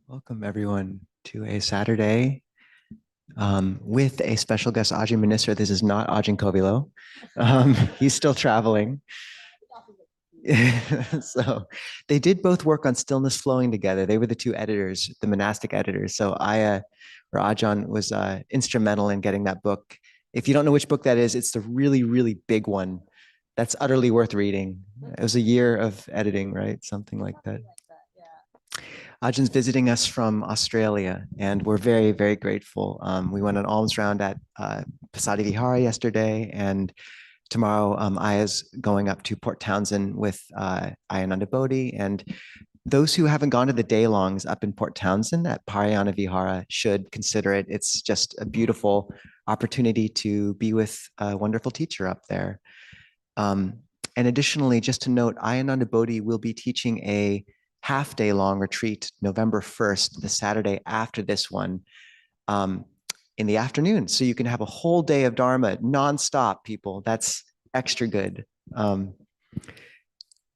Welcome everyone to a Saturday with a special guest, Ajahn Minister. This is not Ajahn Kovilo. He's still traveling. So they did both work on Stillness Flowing together. They were the two editors, the monastic editors. So Aya or Ajahn was instrumental in getting that book. If you don't know which book that is, it's the really, really big one. That's utterly worth reading. It was a year of editing, right? Something like that. Ajahn's visiting us from Australia, and we're very, very grateful. We went on alms round at Pasadi Vihara yesterday, and tomorrow Aya's going up to Port Townsend with Ayananda Bodhi. And those who haven't gone to the day-longs up in Port Townsend at Parayana Vihara should consider it. It's just a beautiful opportunity to be with a wonderful teacher up there. And additionally, just to note, Ayananda Bodhi will be teaching a half-day long retreat November 1st, the Saturday after this one, in the afternoon. So you can have a whole day of Dharma nonstop, people. That's extra good.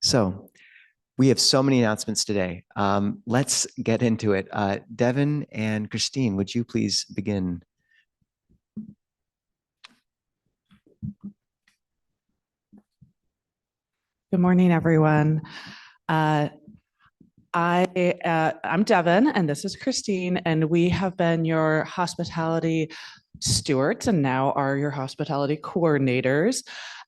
So we have so many announcements today. Let's get into it. Devin and Christine, would you please begin? Good morning, everyone. I'm Devin, and this is Christine, and we have been your hospitality stewards and now are your hospitality coordinators.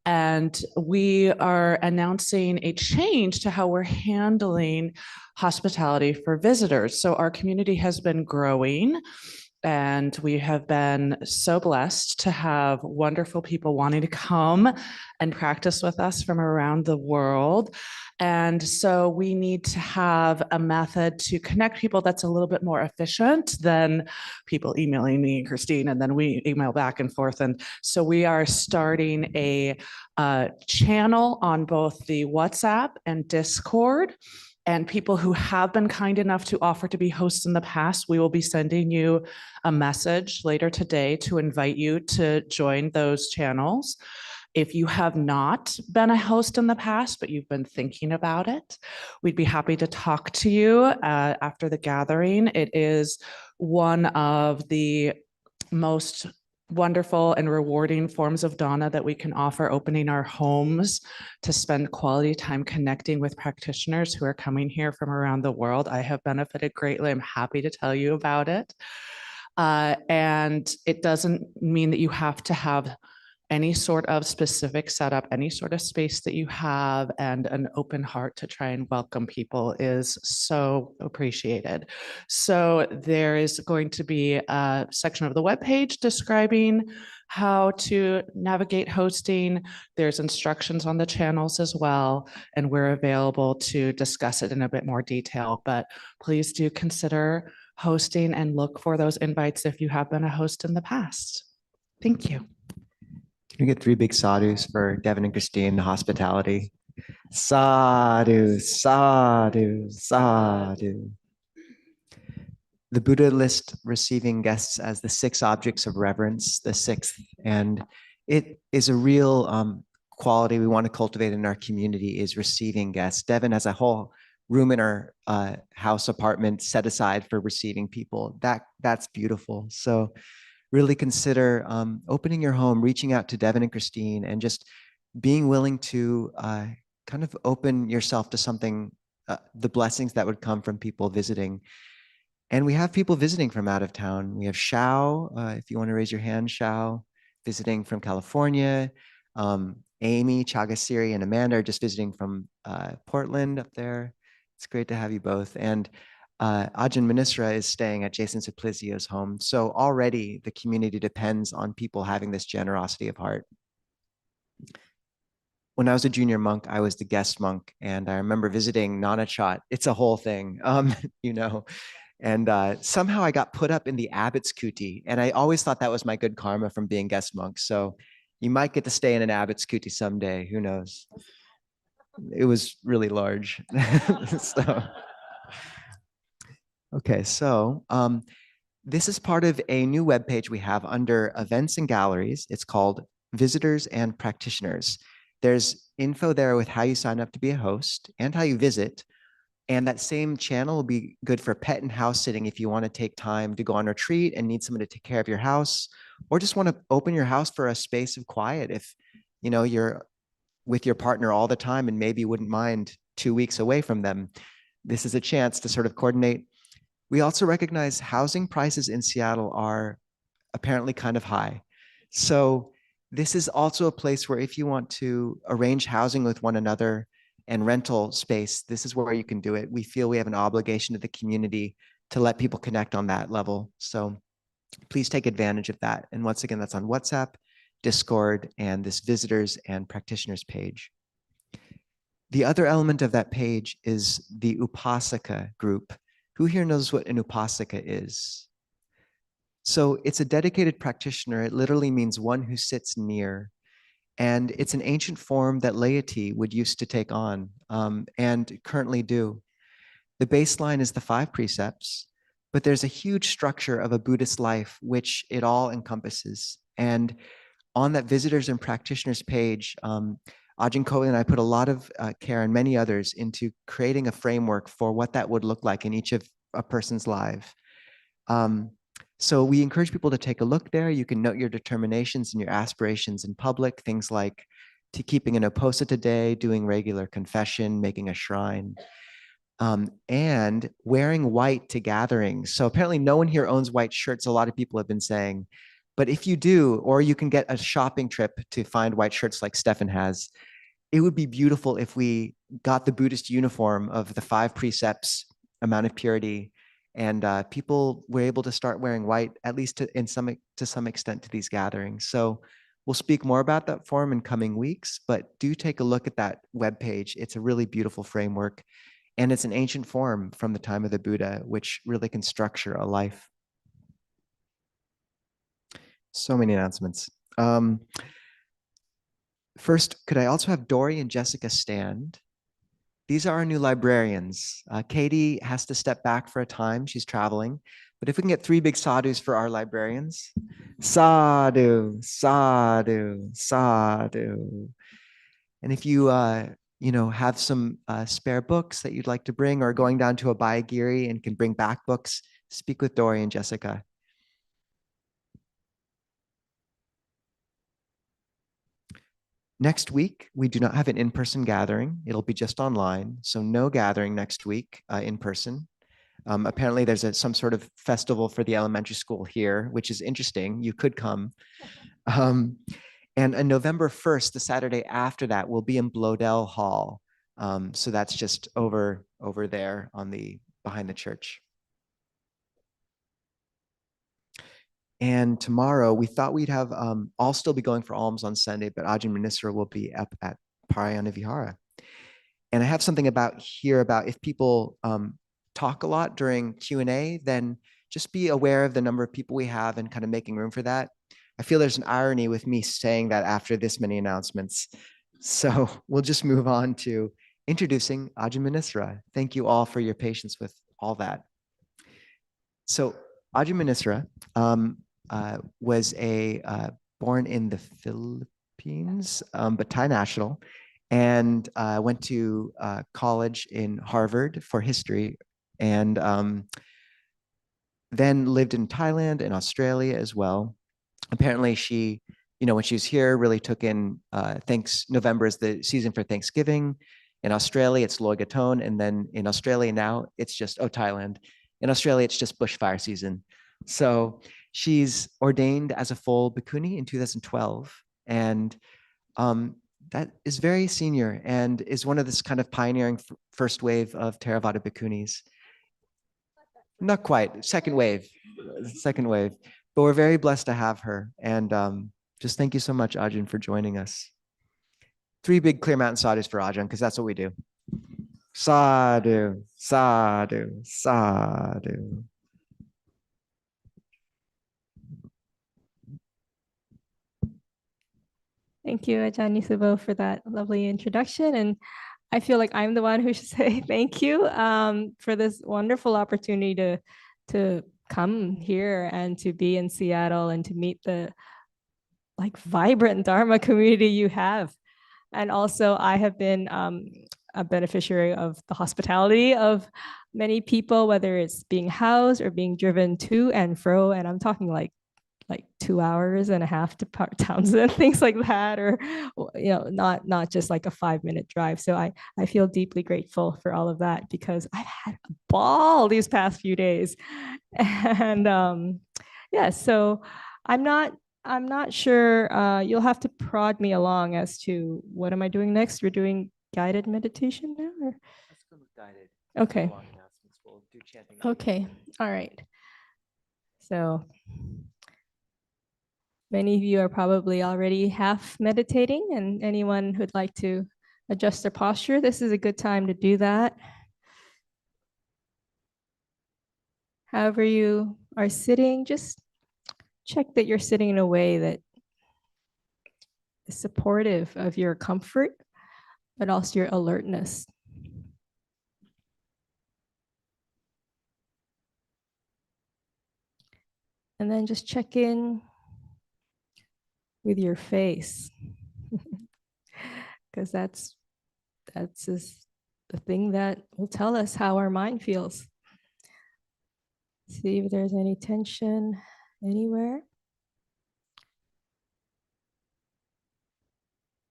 And we are announcing a change to how we're handling hospitality for visitors. So our community has been growing, and we have been so blessed to have wonderful people wanting to come and practice with us from around the world. And so we need to have a method to connect people that's a little bit more efficient than people emailing me and Christine, and then we email back and forth. And so we are starting a channel on both the WhatsApp and Discord. And people who have been kind enough to offer to be hosts in the past, we will be sending you a message later today to invite you to join those channels. If you have not been a host in the past, but you've been thinking about it, we'd be happy to talk to you after the gathering. It is one of the most wonderful and rewarding forms of dana that we can offer, opening our homes to spend quality time connecting with practitioners who are coming here from around the world. I have benefited greatly. I'm happy to tell you about it. And it doesn't mean that you have to have any sort of specific setup, any sort of space that you have, and an open heart to try and welcome people is so appreciated. So there is going to be a section of the webpage describing how to navigate hosting. There's instructions on the channels as well, and we're available to discuss it in a bit more detail. But please do consider hosting and look for those invites if you have been a host in the past. Thank you. Can we get 3 big sadhus for Devin and Christine, the hospitality? Sadhu, sadhu, sadhu. The Buddha lists receiving guests as the 6 objects of reverence, the 6th, and it is a real quality we want to cultivate in our community is receiving guests. Devin has a whole room in our house apartment set aside for receiving people. That's beautiful. So really consider opening your home, reaching out to Devin and Christine, and just being willing to kind of open yourself to something, the blessings that would come from people visiting. And we have people visiting from out of town. We have Shao, if you want to raise your hand, Shao, visiting from California. Amy, Chagasiri, and Amanda are just visiting from Portland up there. It's great to have you both. And Ajahn Manisra is staying at Jason Simplizio's home. So already the community depends on people having this generosity of heart. When I was a junior monk, I was the guest monk, and I remember visiting Nanachat. It's a whole thing, you know. And somehow I got put up in the abbot's kuti, and I always thought that was my good karma from being guest monk. So you might get to stay in an abbot's kuti someday. Who knows? It was really large. So. Okay, so This is part of a new webpage we have under events and galleries. It's called Visitors and Practitioners. There's info there with how you sign up to be a host and how you visit. And that same channel will be good for pet and house sitting if you want to take time to go on retreat and need someone to take care of your house, or just want to open your house for a space of quiet. If you're with your partner all the time and maybe wouldn't mind 2 weeks away from them, this is a chance to sort of coordinate. We also recognize housing prices in Seattle are apparently kind of high. So this is also a place where if you want to arrange housing with one another and rental space, this is where you can do it. We feel we have an obligation to the community to let people connect on that level. So please take advantage of that. And once again, that's on WhatsApp, Discord, and this visitors and practitioners page. The other element of that page is the Upasaka group. Who here knows what an Upasaka is? So it's a dedicated practitioner. It literally means one who sits near. And it's an ancient form that laity would used to take on and currently do. The baseline is the 5 precepts, but there's a huge structure of a Buddhist life, which it all encompasses. And on that visitors and practitioners page, Ajahn Kohli and I put a lot of care and many others into creating a framework for what that would look like in each of a person's life. So we encourage people to take a look there. You can note your determinations and your aspirations in public, things like to keeping an uposatha day, doing regular confession, making a shrine, and wearing white to gatherings. So apparently no one here owns white shirts, a lot of people have been saying. But if you do, or you can get a shopping trip to find white shirts like Stefan has, it would be beautiful if we got the Buddhist uniform of the 5 precepts, amount of purity, and people were able to start wearing white, at least to some extent, to these gatherings. So we'll speak more about that form in coming weeks, but do take a look at that webpage. It's a really beautiful framework, and it's an ancient form from the time of the Buddha, which really can structure a life. So many announcements. First, could I also have Dory and Jessica stand? These are our new librarians. Katie has to step back for a time. She's traveling. But if we can get 3 big sadhus for our librarians. Sadhu, sadhu, sadhu. And if you, have some spare books that you'd like to bring, or going down to Abhayagiri and can bring back books, speak with Dory and Jessica. Next week, we do not have an in-person gathering. It'll be just online. So no gathering next week in person. Apparently there's some sort of festival for the elementary school here, which is interesting. You could come. And on November 1st, the Saturday after that, we'll be in Blodell Hall. So that's just over there behind the church. And tomorrow, we thought we'd have, I'll still be going for alms on Sunday, but Ajahn Manisra will be up at Parayana Vihara. And I have something about if people talk a lot during Q&A, then just be aware of the number of people we have and kind of making room for that. I feel there's an irony with me saying that after this many announcements. So we'll just move on to introducing Ajahn Manisra. Thank you all for your patience with all that. So Ajahn Manisra was born in the Philippines, but Thai national, and went to college in Harvard for history, and then lived in Thailand and Australia as well. Apparently she, when she was here, really took in, November is the season for Thanksgiving. In Australia, it's Loy Gatone. And then in Australia now, it's just, Thailand. In Australia, it's just bushfire season. So she's ordained as a full bhikkhuni in 2012. And that is very senior and is one of this kind of pioneering first wave of Theravada bhikkhunis. Not quite, second wave. But we're very blessed to have her. And just thank you so much, Ajahn, for joining us. 3 big Clear Mountain sadhus for Ajahn, because that's what we do. Sadhu, sadhu, sadhu. Thank you, Ajahn Yisubo, for that lovely introduction. And I feel like I'm the one who should say thank you for this wonderful opportunity to come here and to be in Seattle and to meet the like vibrant Dharma community you have. And also I have been a beneficiary of the hospitality of many people, whether it's being housed or being driven to and fro. And I'm talking like 2.5 hours to Townsend, things like that, or not just like a 5-minute drive. So I feel deeply grateful for all of that because I've had a ball these past few days, and yeah. So I'm not I'm not sure. You'll have to prod me along as to what am I doing next. We're doing guided meditation now, or? Let's go with guided. Okay. Long announcements. We'll do chanting. Okay. All right. So many of you are probably already half meditating, and anyone who'd like to adjust their posture, this is a good time to do that. However you are sitting, just check that you're sitting in a way that is supportive of your comfort, but also your alertness. And then just check in with your face, because that's just the thing that will tell us how our mind feels. See if there's any tension anywhere.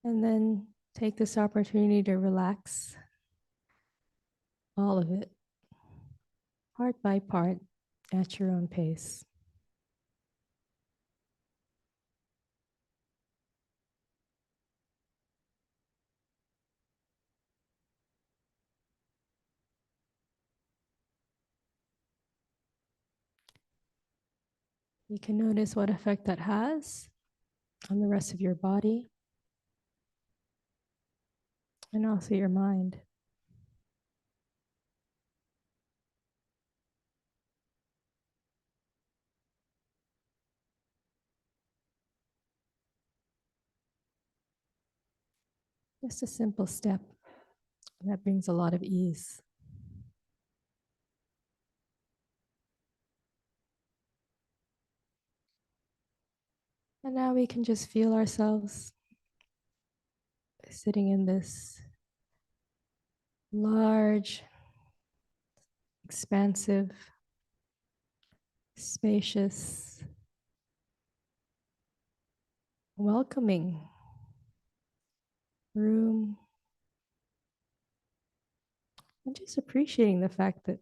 And then take this opportunity to relax all of it, part by part, at your own pace. You can notice what effect that has on the rest of your body and also your mind. Just a simple step that brings a lot of ease. And now we can just feel ourselves sitting in this large, expansive, spacious, welcoming room. I'm just appreciating the fact that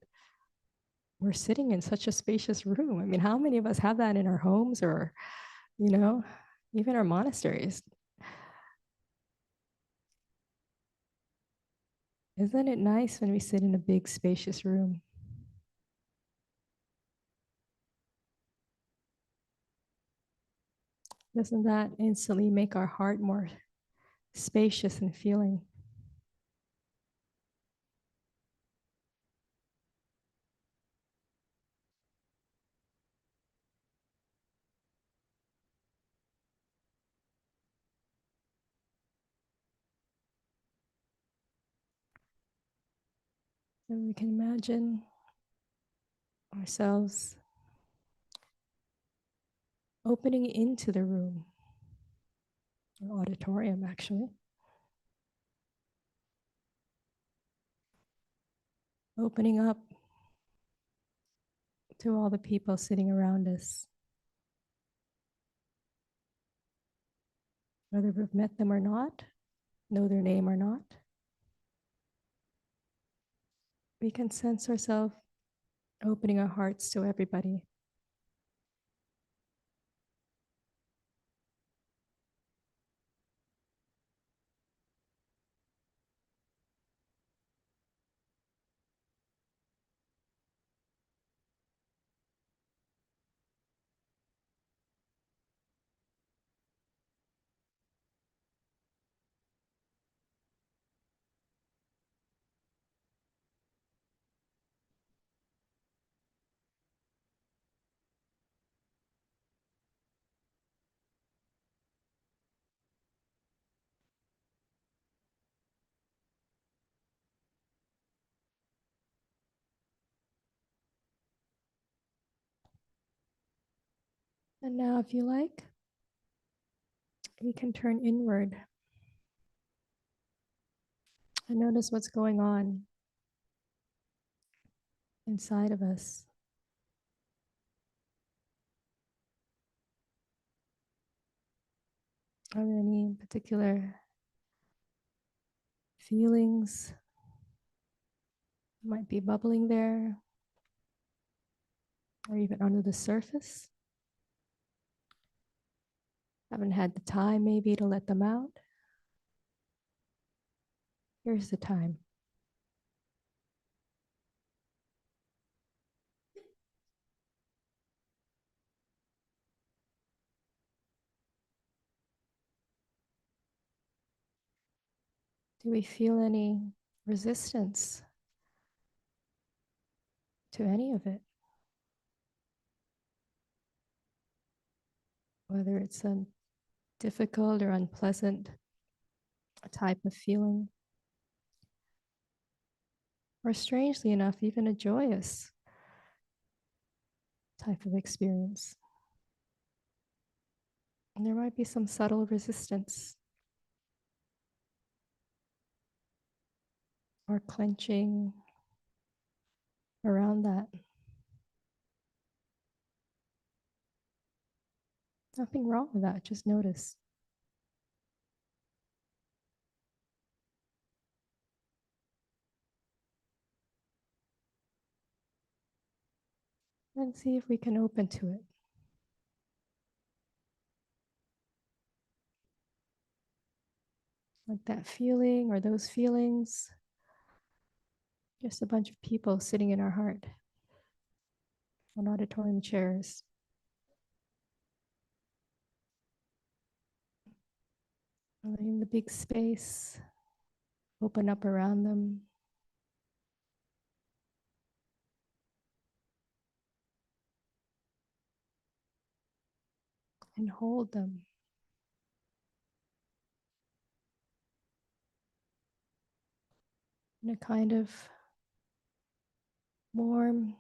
we're sitting in such a spacious room. I mean, how many of us have that in our homes or, even our monasteries? Isn't it nice when we sit in a big, spacious room? Doesn't that instantly make our heart more spacious and feeling? And we can imagine ourselves opening into the room, or auditorium actually. Opening up to all the people sitting around us, whether we've met them or not, know their name or not. We can sense ourselves opening our hearts to everybody. And now, if you like, we can turn inward and notice what's going on inside of us. Are there any particular feelings that might be bubbling there, or even under the surface? Haven't had the time maybe to let them out. Here's the time. Do we feel any resistance to any of it? Whether it's a difficult or unpleasant type of feeling, or strangely enough, even a joyous type of experience. And there might be some subtle resistance or clenching around that. Nothing wrong with that, just notice. And see if we can open to it. Like that feeling or those feelings, just a bunch of people sitting in our heart on auditorium chairs. Letting the big space open up around them. And hold them. In a kind of warm,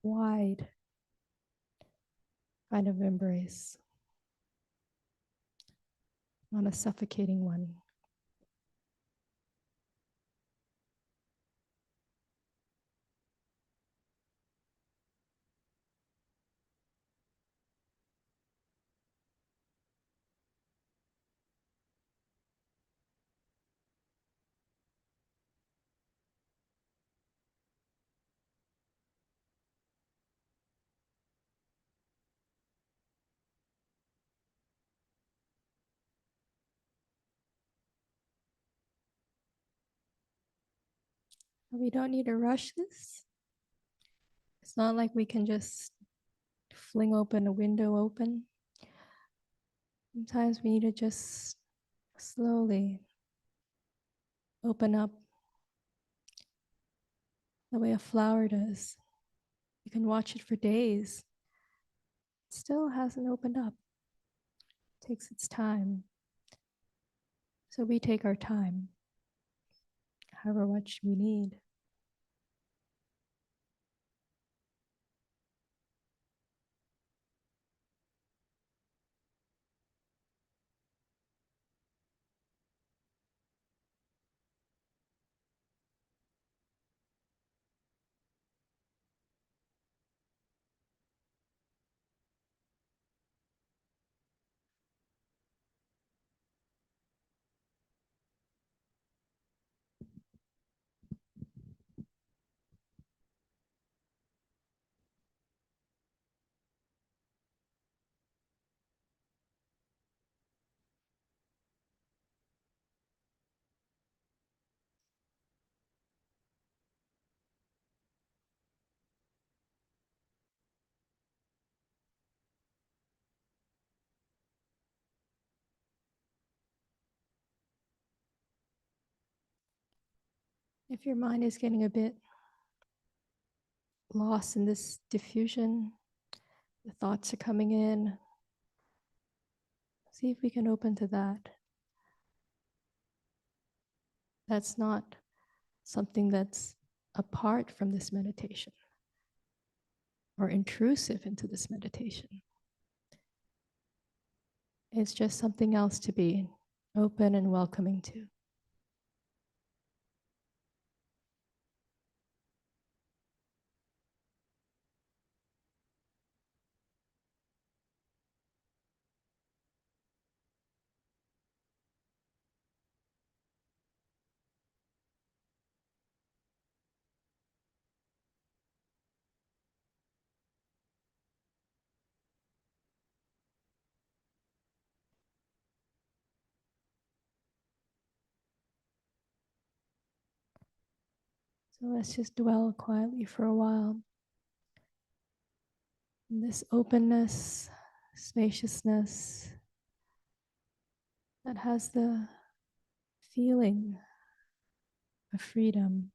wide kind of embrace, not a suffocating one. We don't need to rush this. It's not like we can just fling open a window open. Sometimes we need to just slowly open up the way a flower does. You can watch it for days. It still hasn't opened up. It takes its time. So we take our time, however much we need. If your mind is getting a bit lost in this diffusion, the thoughts are coming in, see if we can open to that. That's not something that's apart from this meditation or intrusive into this meditation. It's just something else to be open and welcoming to. So let's just dwell quietly for a while. In this openness, spaciousness that has the feeling of freedom.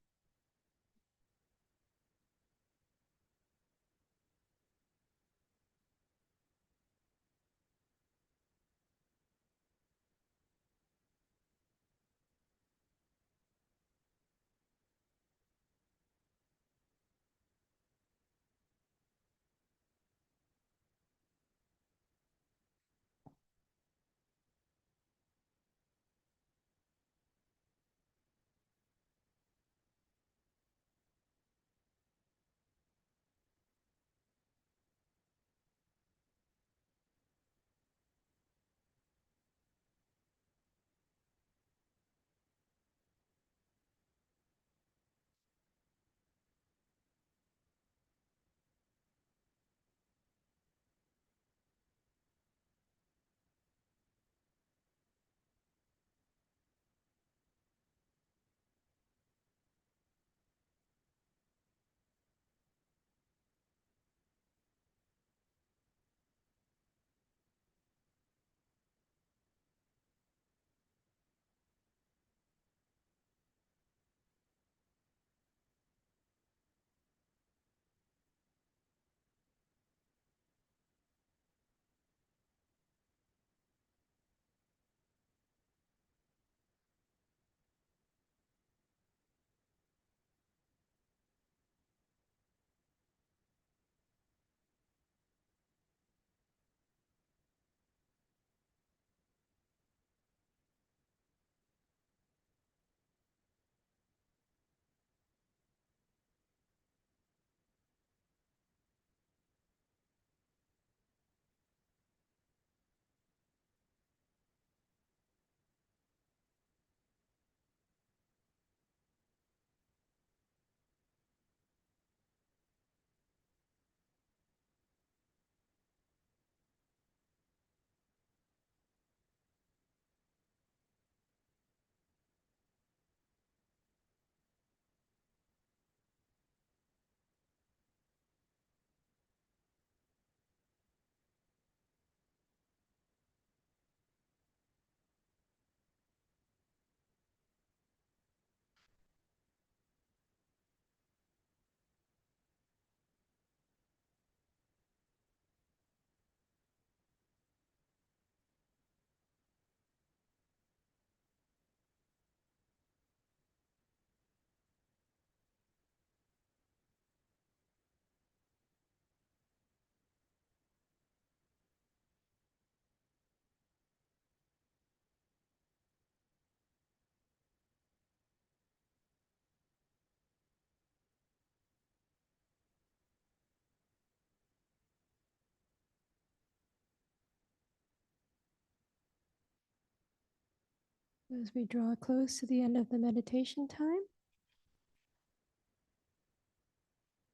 As we draw close to the end of the meditation time,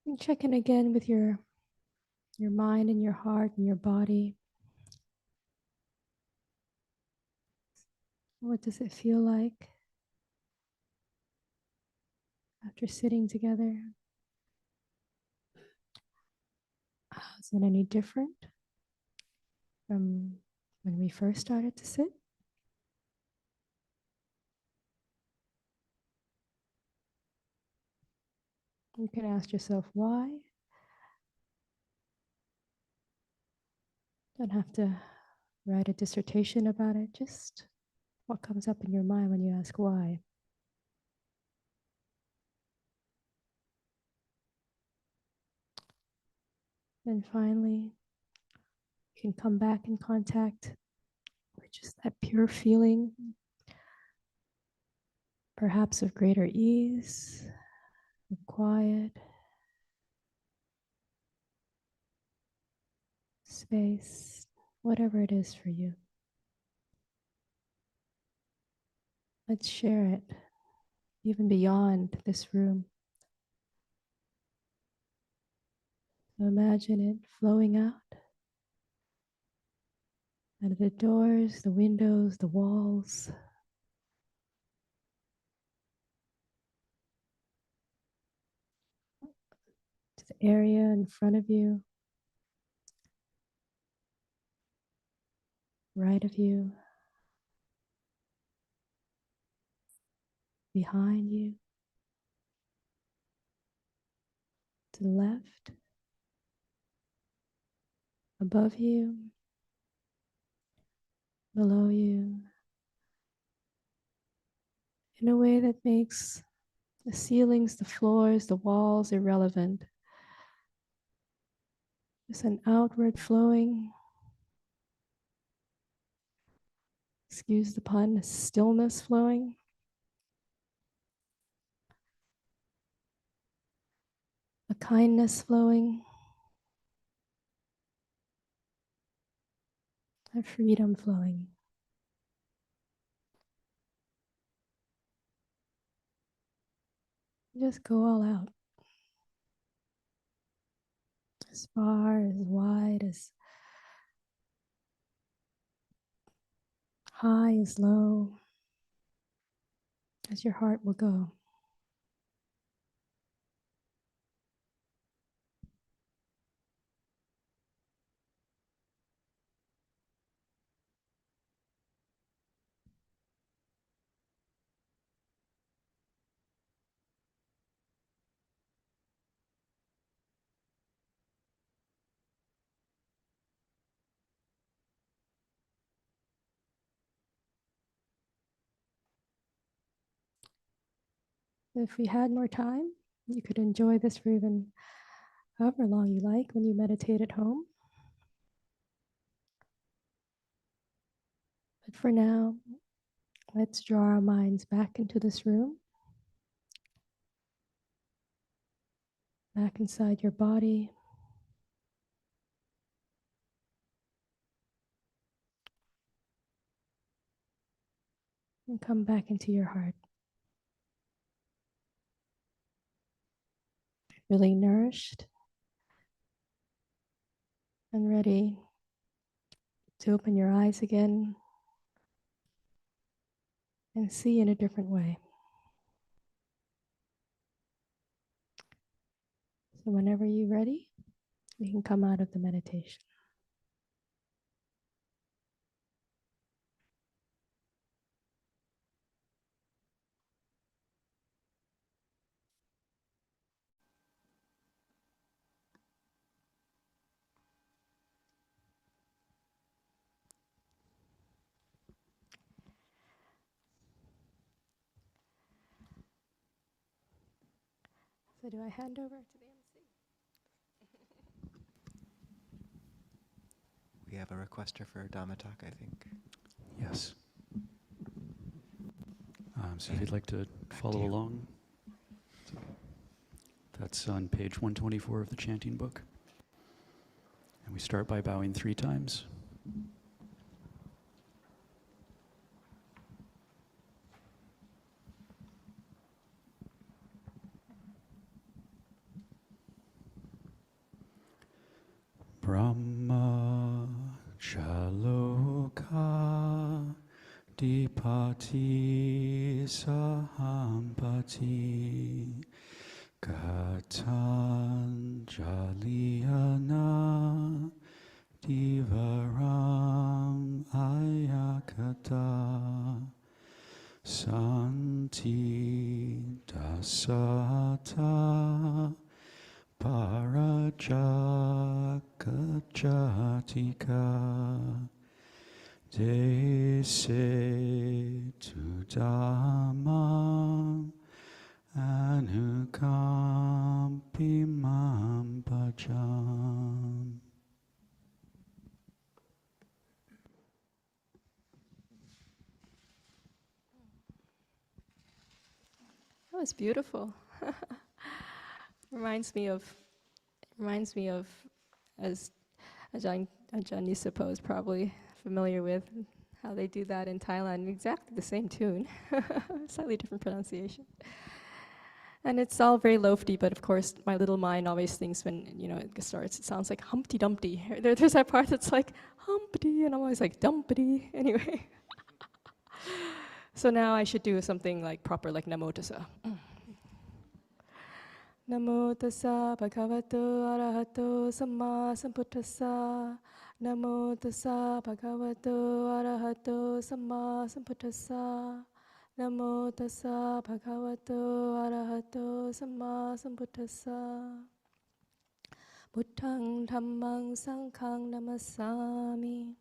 and check in again with your mind and your heart and your body. What does it feel like after sitting together? Is it any different from when we first started to sit? You can ask yourself why. Don't have to write a dissertation about it, just what comes up in your mind when you ask why. And finally, you can come back in contact with just that pure feeling, perhaps of greater ease, of quiet, space, whatever it is for you. Let's share it, even beyond this room. So imagine it flowing out of the doors, the windows, the walls, to the area in front of you, right of you, behind you, to the left, above you, below you, in a way that makes the ceilings, the floors, the walls irrelevant. Just an outward flowing, excuse the pun, stillness flowing. A kindness flowing, a freedom flowing. Just go all out. As far, as wide, as high, as low, as your heart will go. If we had more time, you could enjoy this for even however long you like when you meditate at home. But for now, let's draw our minds back into this room, back inside your body. And come back into your heart. Really nourished and ready to open your eyes again and see in a different way. So whenever you're ready, you can come out of the meditation. So do I hand over to the MC? We have a requester for a Dhamma talk, I think. Yes. So if you'd like to follow along, that's on page 124 of the chanting book. And we start by bowing 3 times. Brahma Chaloka Dipati Sahampati Katanjaliana Divaram Ayakata Santi Dasata Parajatika Dese tu Dhamma Anukampimam Bhajam. was beautiful. reminds me of, as Ajahn you suppose probably familiar with how they do that in Thailand. Exactly the same tune, slightly different pronunciation. And it's all very lofty, but of course, my little mind always thinks when it starts, it sounds like Humpty Dumpty. There's that part that's like Humpty, and I'm always like Dumpty. Anyway, so now I should do something like proper, like Namo Tassa. Namo Tassa Bhagavato Arahato Samma Sambuddhassa. Namo Tassa Bhagavato Arahato Samma Sambuddhassa. Namo Tassa Bhagavato Arahato Samma Sambuddhassa. Buddhang Dhammang Sanghang Namasami.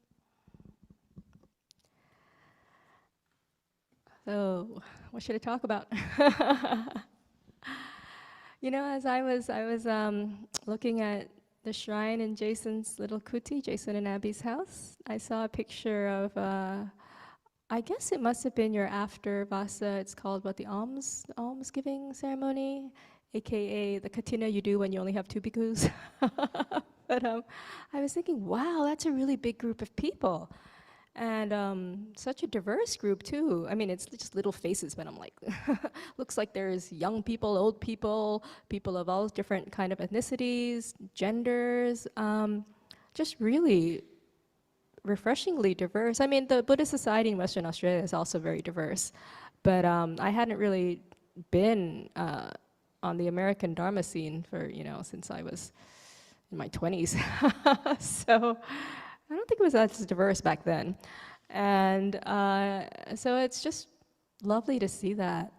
So, what should I talk about? As I was looking at the shrine in Jason's little kuti, Jason and Abby's house, I saw a picture of, I guess it must have been your after Vasa. It's called the almsgiving ceremony, aka the katina you do when you only have 2 bhikkhus. But I was thinking, wow, that's a really big group of people. And such a diverse group too. I mean, it's just little faces, but I'm like, looks like there's young people, old people, people of all different kind of ethnicities, genders, just really refreshingly diverse. I mean, the Buddhist society in Western Australia is also very diverse, but I hadn't really been on the American Dharma scene for, since I was in my 20s. So I don't think it was as diverse back then. And so it's just lovely to see that.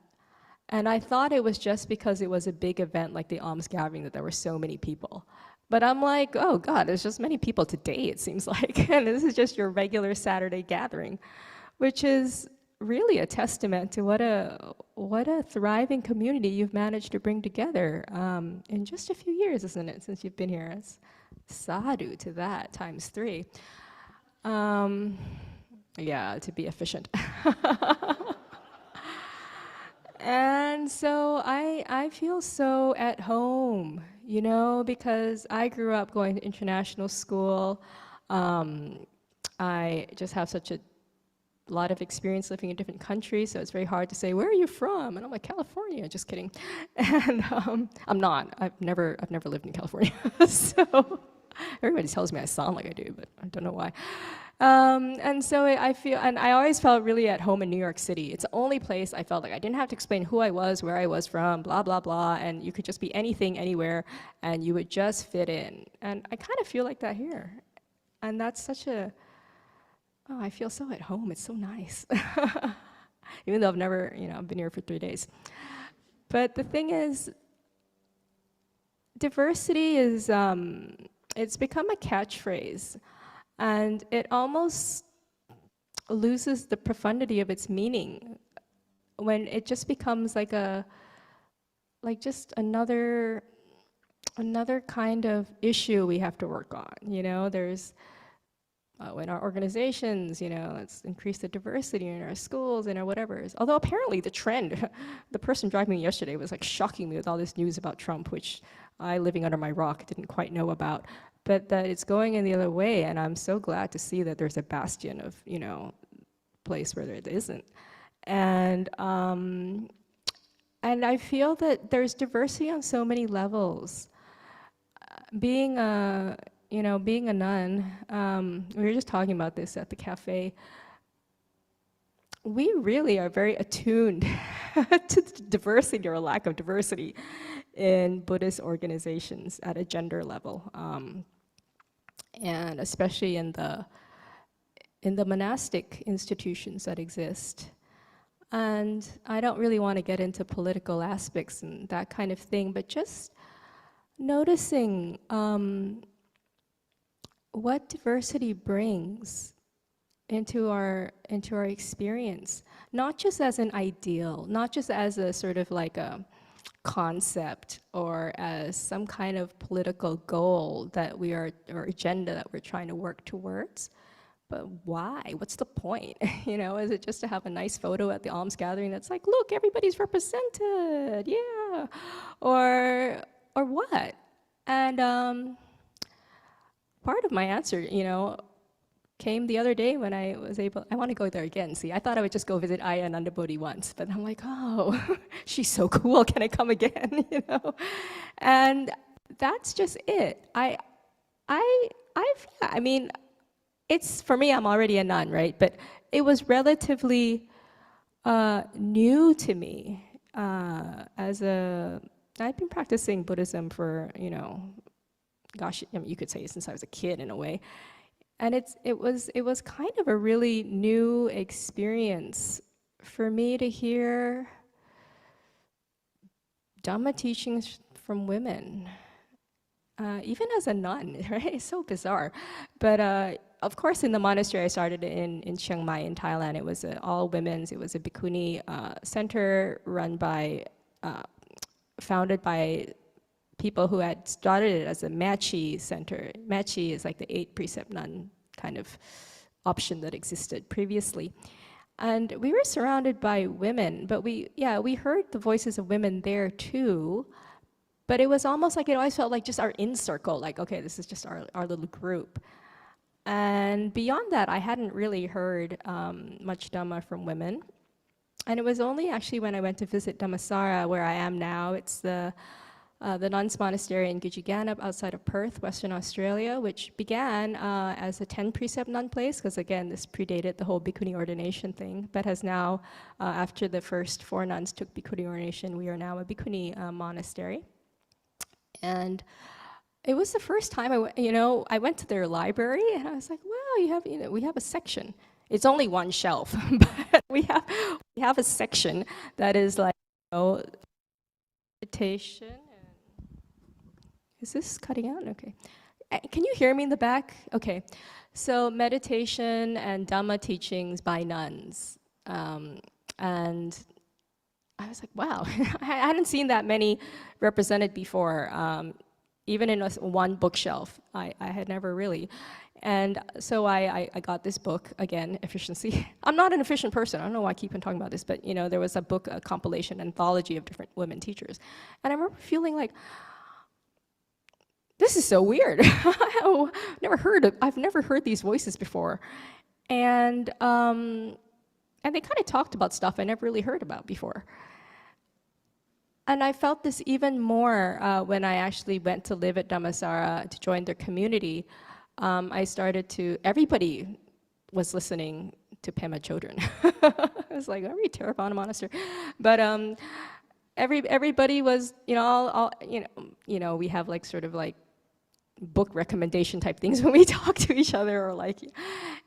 And I thought it was just because it was a big event like the alms gathering that there were so many people. But I'm like, oh God, there's just many people today, it seems like. And this is just your regular Saturday gathering, which is really a testament to what a thriving community you've managed to bring together in just a few years, isn't it, since you've been here? It's sadhu to that, times 3. Yeah, to be efficient. And so I feel so at home, because I grew up going to international school. I just have such a lot of experience living in different countries, so it's very hard to say, where are you from? And I'm like, California, just kidding. And I'm not. I've never lived in California. So everybody tells me I sound like I do, but I don't know why. And so I always felt really at home in New York City. It's the only place I felt like I didn't have to explain who I was, where I was from, blah, blah, blah, and you could just be anything, anywhere, and you would just fit in. And I kind of feel like that here. And that's I feel so at home. It's so nice. Even though I've never, I've been here for 3 days. But the thing is, diversity is, it's become a catchphrase. And it almost loses the profundity of its meaning when it just becomes like just another kind of issue we have to work on. There's in our organizations, let's increase the diversity in our schools and our whatever. Although apparently the trend, the person driving me yesterday was like shocking me with all this news about Trump, which I, living under my rock, didn't quite know about. But that it's going in the other way, and I'm so glad to see that there's a bastion of, place where there isn't. And I feel that there's diversity on so many levels. Being a nun, we were just talking about this at the cafe. We really are very attuned to the diversity or lack of diversity in Buddhist organizations at a gender level. And especially in the monastic institutions that exist. And I don't really want to get into political aspects and that kind of thing, but just noticing what diversity brings into our experience, not just as an ideal, not just as a sort of like a concept or as some kind of political goal that or agenda that we're trying to work towards, but why? What's the point? Is it just to have a nice photo at the alms gathering that's like, look, everybody's represented, yeah, or what? And part of my answer, came the other day when I want to go there again. See, I thought I would just go visit Aya Nandabodhi once, but I'm like, oh, she's so cool. Can I come again? And that's just it. I mean, it's, for me, I'm already a nun, right? But it was relatively new to me I've been practicing Buddhism for, gosh, I mean, you could say since I was a kid in a way. And it was kind of a really new experience for me to hear Dhamma teachings from women, even as a nun, right? It's so bizarre. But of course, in the monastery I started in Chiang Mai in Thailand, it was all women's. It was a bhikkhuni center run by, founded by people who had started it as a Machi center. Machi is like the 8 precept nun kind of option that existed previously. And we were surrounded by women, but we heard the voices of women there too. But it was almost like it always felt like just our in circle, like, okay, this is just our little group. And beyond that, I hadn't really heard much Dhamma from women. And it was only actually when I went to visit Dhammasara, where I am now. It's the nuns' monastery in Gujigannap outside of Perth, Western Australia, which began as a 10 precept nun place, because again, this predated the whole bhikkhuni ordination thing, but has now, after the first 4 nuns took bhikkhuni ordination, we are now a bhikkhuni monastery. And it was the first time I went to their library, and I was like, wow, we have a section. It's only one shelf, but we have a section that is like, meditation. Is this cutting out? Okay. Can you hear me in the back? Okay. So meditation and Dhamma teachings by nuns. And I was like, wow, I hadn't seen that many represented before, even in one bookshelf. I had never really. And so I got this book, again, Efficiency. I'm not an efficient person. I don't know why I keep on talking about this, but there was a book, a compilation, anthology of different women teachers. And I remember feeling like, this is so weird. I've never heard these voices before. And they kind of talked about stuff I never really heard about before. And I felt this even more when I actually went to live at Dhammasara to join their community. Everybody was listening to Pema Chodron. I was like, are we Theravada monastery? But everybody was, we have like sort of like book recommendation type things when we talk to each other, or like,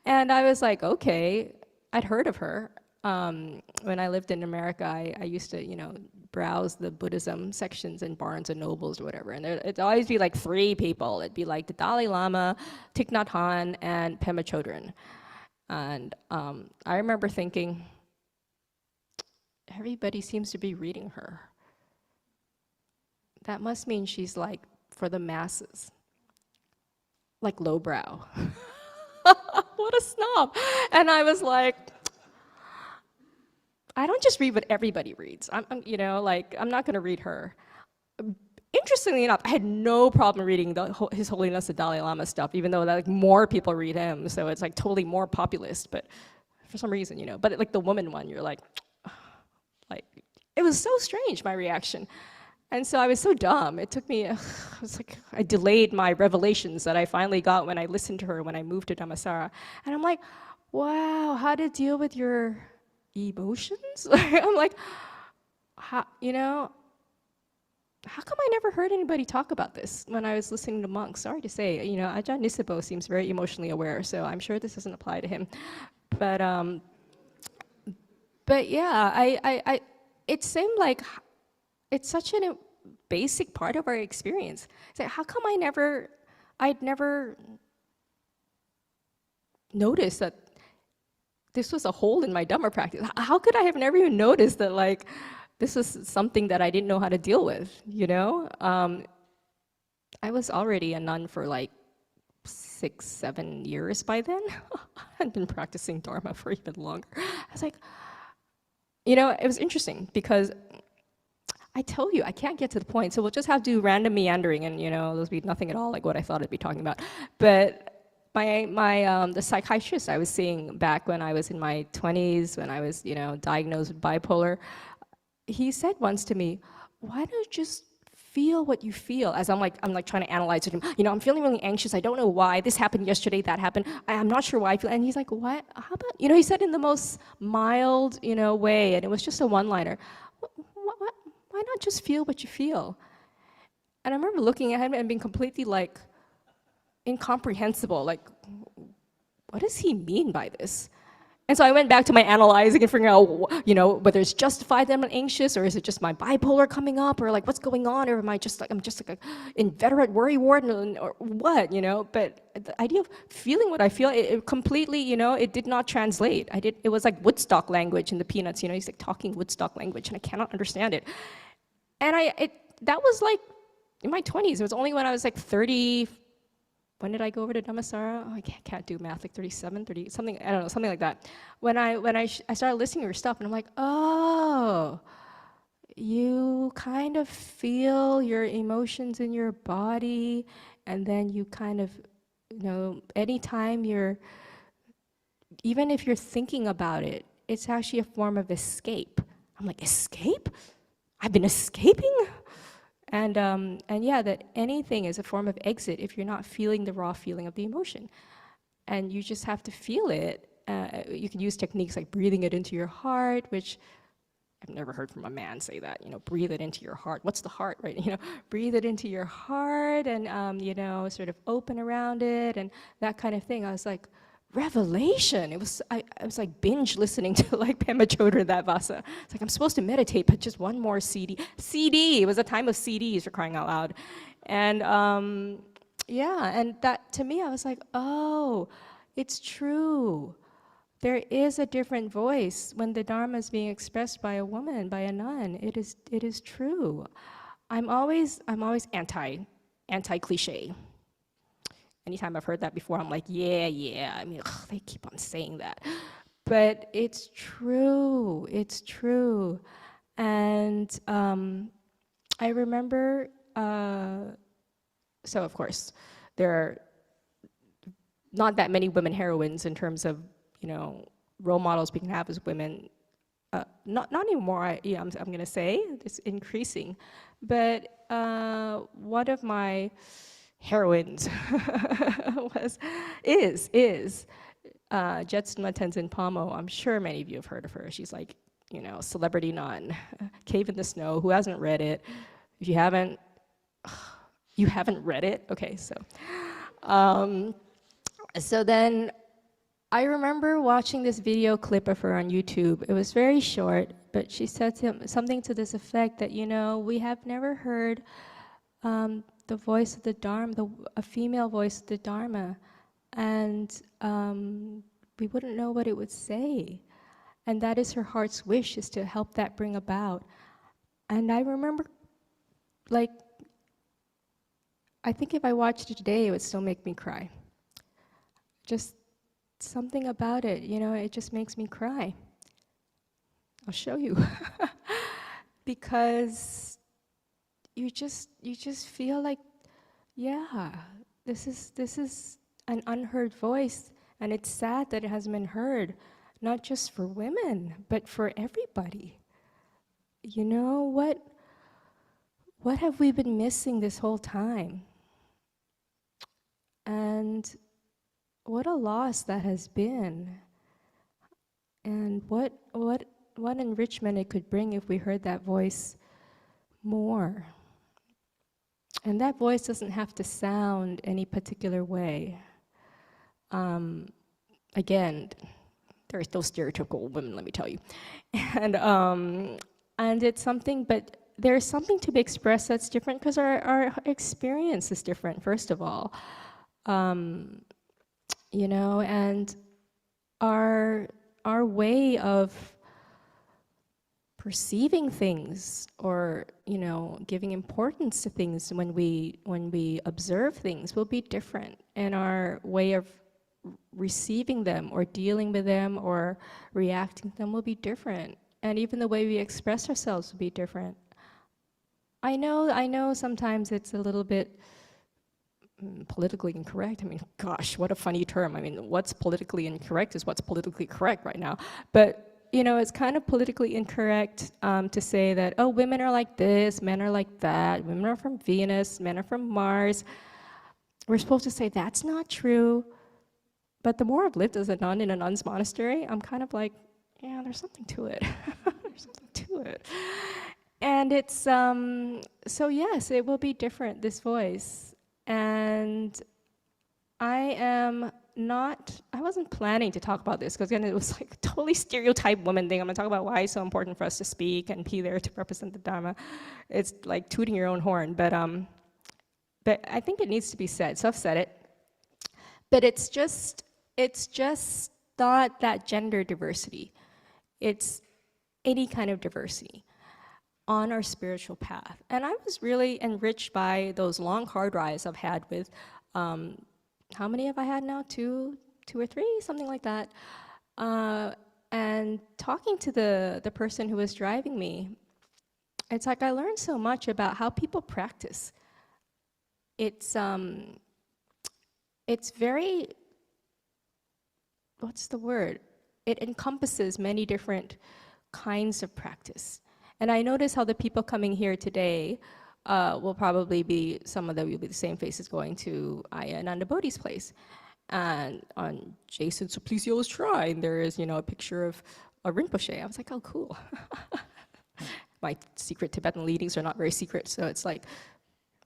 and I was like, okay, I'd heard of her. When I lived in America, I used to, browse the Buddhism sections in Barnes and Nobles or whatever, and it'd always be like 3 people. It'd be like the Dalai Lama, Thich Nhat Hanh, and Pema Chodron. And I remember thinking, everybody seems to be reading her. That must mean she's like for the masses, like lowbrow. What a snob. And I was like, I don't just read what everybody reads. I'm not going to read her. Interestingly enough, I had no problem reading His Holiness the Dalai Lama stuff, even though like more people read him, so it's like totally more populist. But for some reason, but like the woman one, you're like it was so strange, my reaction. And so I was so dumb. It took me, I delayed my revelations that I finally got when I listened to her when I moved to Dhammasara. And I'm like, wow, how to deal with your emotions? I'm like, how come I never heard anybody talk about this when I was listening to monks? Sorry to say, Ajahn Nisabo seems very emotionally aware, so I'm sure this doesn't apply to him. But yeah, it seemed like it's such a basic part of our experience. It's like, how come I'd never noticed that this was a hole in my Dhamma practice? How could I have never even noticed that like this was something that I didn't know how to deal with, I was already a nun for like 6, 7 years by then. I'd been practicing Dharma for even longer. I was like, it was interesting because I told you I can't get to the point, so we'll just have to do random meandering, and there'll be nothing at all like what I thought I'd be talking about. But the psychiatrist I was seeing back when I was in my 20s, when I was diagnosed with bipolar, he said once to me, "Why don't you just feel what you feel?" As I'm like trying to analyze it. I'm feeling really anxious. I don't know why. This happened yesterday. That happened. I'm not sure why I feel. And he's like, "What? How about?" He said in the most mild way, and it was just a one-liner. Why not just feel what you feel? And I remember looking at him and being completely like incomprehensible. Like, what does he mean by this? And so I went back to my analyzing and figuring out, whether it's justified that I'm anxious, or is it just my bipolar coming up, or like what's going on, or am I just like I'm just like a inveterate worry ward, or what, But the idea of feeling what I feel, it completely, it did not translate. It was like Woodstock language in the Peanuts, he's like talking Woodstock language, and I cannot understand it. And that was like in my 20s. It was only when I was like 30. When did I go over to Dhammasara? Oh, I can't do math, like 37, 30, something, I don't know, something like that. When I started listening to her stuff, and I'm like, oh, you kind of feel your emotions in your body, and then you kind of, anytime even if you're thinking about it, it's actually a form of escape. I'm like, escape? I've been escaping? And yeah, that anything is a form of exit if you're not feeling the raw feeling of the emotion. And you just have to feel it. You can use techniques like breathing it into your heart, which I've never heard from a man say that, breathe it into your heart. What's the heart, right? Breathe it into your heart and, sort of open around it and that kind of thing. I was like, revelation. I was like binge listening to like Pema Chodron Vasa. It's like I'm supposed to meditate, but just one more CD. It was a time of CDs, for crying out loud. And yeah, and that to me, I was like, oh, it's true. There is a different voice when the Dharma is being expressed by a woman, by a nun. It is true. I'm always anti-cliche. Anytime I've heard that before, I'm like, yeah. I mean, they keep on saying that. But it's true. And I remember, so of course, there are not that many women heroines in terms of, role models we can have as women. Not anymore, I'm going to say, it's increasing. But one of my heroines is Jetsuma Tenzin Palmo. I'm sure many of you have heard of her. She's like, celebrity nun, Cave in the Snow. Who hasn't read it? If you haven't read it? Okay, so then I remember watching this video clip of her on YouTube. It was very short, but she said something to this effect that, we have never heard the voice of the Dharma, a female voice of the Dharma, and we wouldn't know what it would say. And that is her heart's wish, is to help that bring about. And I remember, like, I think if I watched it today, it would still make me cry. Just something about it, it just makes me cry. I'll show you. Because you just feel like, yeah, this is an unheard voice, and it's sad that it hasn't been heard, not just for women, but for everybody. What have we been missing this whole time? And what a loss that has been. And what enrichment it could bring if we heard that voice more. And that voice doesn't have to sound any particular way. Again, there's no stereotypical women, let me tell you. And it's something, but there's something to be expressed that's different because our experience is different, first of all. And our way of perceiving things, or giving importance to things when we observe things will be different, and our way of receiving them or dealing with them or reacting to them will be different, and even the way we express ourselves will be different. I know sometimes it's a little bit politically incorrect. I mean, gosh, what a funny term. I mean, what's politically incorrect is what's politically correct right now. But it's kind of politically incorrect to say that, oh, women are like this, men are like that, women are from Venus, men are from Mars. We're supposed to say that's not true. But the more I've lived as a nun in a nun's monastery, I'm kind of like, yeah, there's something to it. There's something to it. And it's, so yes, it will be different, this voice. And I wasn't planning to talk about this, because again, it was like a totally stereotyped woman thing. I'm gonna talk about why it's so important for us to speak and be there to represent the Dhamma. It's like tooting your own horn, but I think it needs to be said, so I've said it. But it's just not that gender diversity. It's any kind of diversity on our spiritual path. And I was really enriched by those long car drives I've had with, how many have I had now? Two or three, something like that. And talking to the person who was driving me, it's like I learned so much about how people practice. It's very, what's the word? It encompasses many different kinds of practice. And I notice how the people coming here today will probably be, some of them will be the same faces going to Aya Ananda Bodhi's place. And on Jason Suplicio's shrine, there is, a picture of a Rinpoche. I was like, oh, cool. My secret Tibetan leadings are not very secret, so it's like,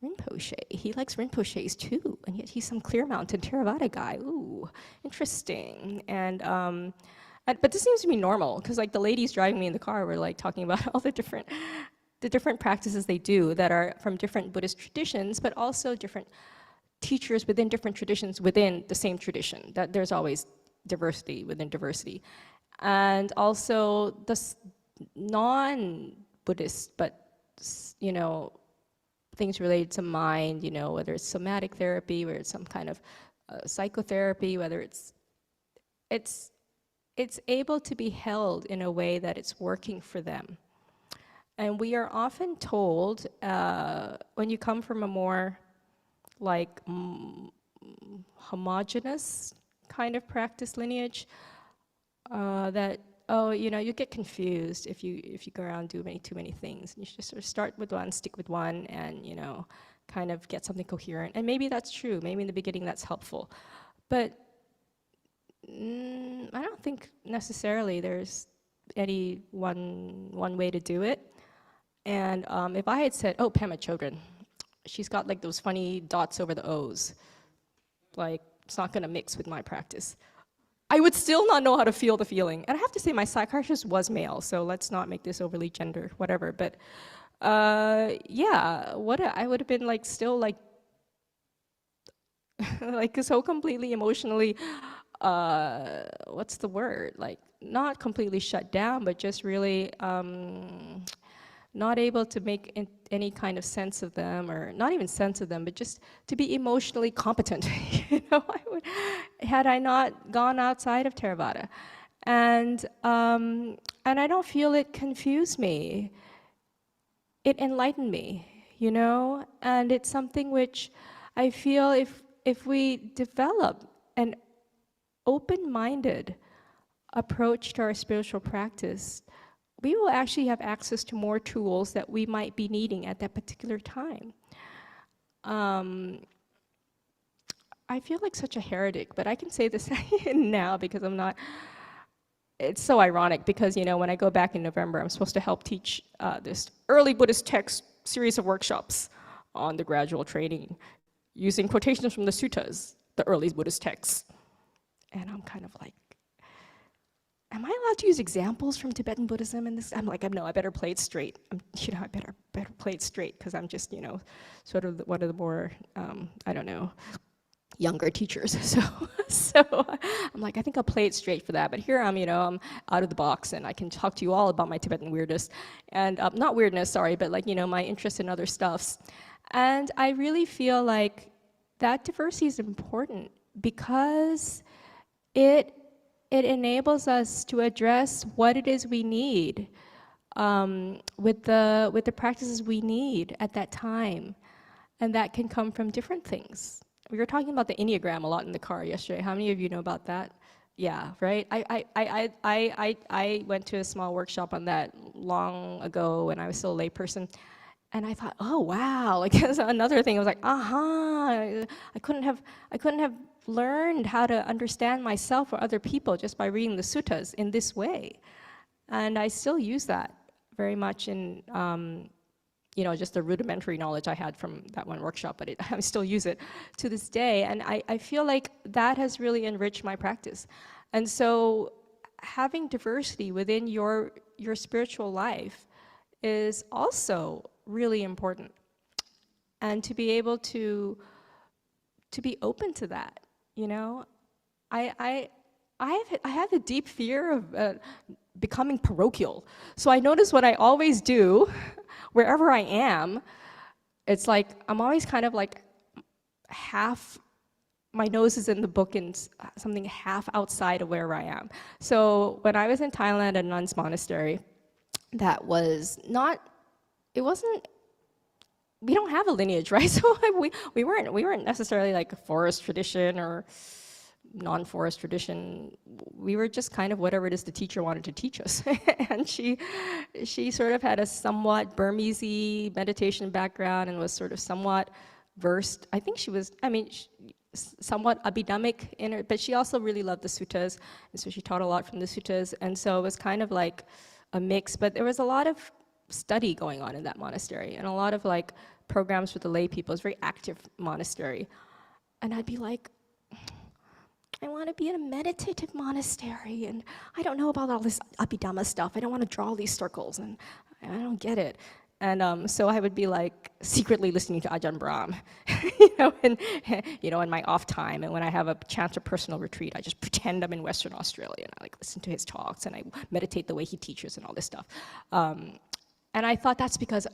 Rinpoche, he likes Rinpoches too, and yet he's some Clear Mountain Theravada guy. Ooh, interesting. And but this seems to be normal, because like the ladies driving me in the car were like talking about all the different practices they do that are from different Buddhist traditions, but also different teachers within different traditions within the same tradition. That there's always diversity within diversity, and also the non-Buddhist, but things related to mind, whether it's somatic therapy, whether it's some kind of psychotherapy, whether it's able to be held in a way that it's working for them. And we are often told, when you come from a more like homogeneous kind of practice lineage, that you get confused if you go around and do too many things. And you should just sort of start with one, stick with one, and kind of get something coherent. And maybe that's true. Maybe in the beginning that's helpful, but I don't think necessarily there's any one way to do it. And if I had said, oh, Pema Chodron, she's got like those funny dots over the O's, like it's not going to mix with my practice, I would still not know how to feel the feeling. And I have to say, my psychiatrist was male, so let's not make this overly gender, whatever. But yeah, I would have been like still like like so completely emotionally, what's the word? Like not completely shut down, but just really not able to make any kind of sense of them, or not even sense of them, but just to be emotionally competent. Had I not gone outside of Theravada. And I don't feel it confused me. It enlightened me, and it's something which I feel if we develop an open-minded approach to our spiritual practice, we will actually have access to more tools that we might be needing at that particular time. I feel like such a heretic, but I can say this now because I'm not. It's so ironic because, when I go back in November, I'm supposed to help teach this early Buddhist text series of workshops on the gradual training using quotations from the suttas, the early Buddhist texts. And I'm kind of like, am I allowed to use examples from Tibetan Buddhism in this? I'm like, no, I better play it straight. I better play it straight because I'm just, sort of one of the more, I don't know, younger teachers. So I'm like, I think I'll play it straight for that. But here I'm, I'm out of the box, and I can talk to you all about my Tibetan weirdness, and not weirdness, sorry, but like, my interest in other stuffs. And I really feel like that diversity is important because it enables us to address what it is we need with the practices we need at that time, and that can come from different things. We were talking about the Enneagram a lot in the car yesterday. How many of you know about that? Yeah, right. I went to a small workshop on that long ago when I was still a layperson, and I thought, oh wow, like that's another thing. I was like, I couldn't have learned how to understand myself or other people just by reading the suttas in this way, and I still use that very much in just the rudimentary knowledge I had from that one workshop, but I still use it to this day. And I feel like that has really enriched my practice. And so having diversity within your spiritual life is also really important. And to be able to be open to that, I have a deep fear of becoming parochial. So I notice what I always do, wherever I am, it's like I'm always kind of like half, my nose is in the book and something half outside of wherever I am. So when I was in Thailand at a nun's monastery, that was not, it wasn't, we don't have a lineage, right? So we weren't necessarily like a forest tradition or non-forest tradition. We were just kind of whatever it is the teacher wanted to teach us. And she sort of had a somewhat Burmese meditation background and was sort of somewhat versed. I think she was, somewhat Abhidhammic in her, but she also really loved the suttas, and so she taught a lot from the suttas, and so it was kind of like a mix, but there was a lot of study going on in that monastery, and a lot of like programs for the lay people. It was a very active monastery. And I'd be like, I want to be in a meditative monastery, and I don't know about all this Abhidhamma stuff. I don't want to draw these circles, and I don't get it. And so I would be like secretly listening to Ajahn Brahm, in my off time. And when I have a chance or personal retreat, I just pretend I'm in Western Australia, and I like listen to his talks, and I meditate the way he teaches and all this stuff. And I thought that's because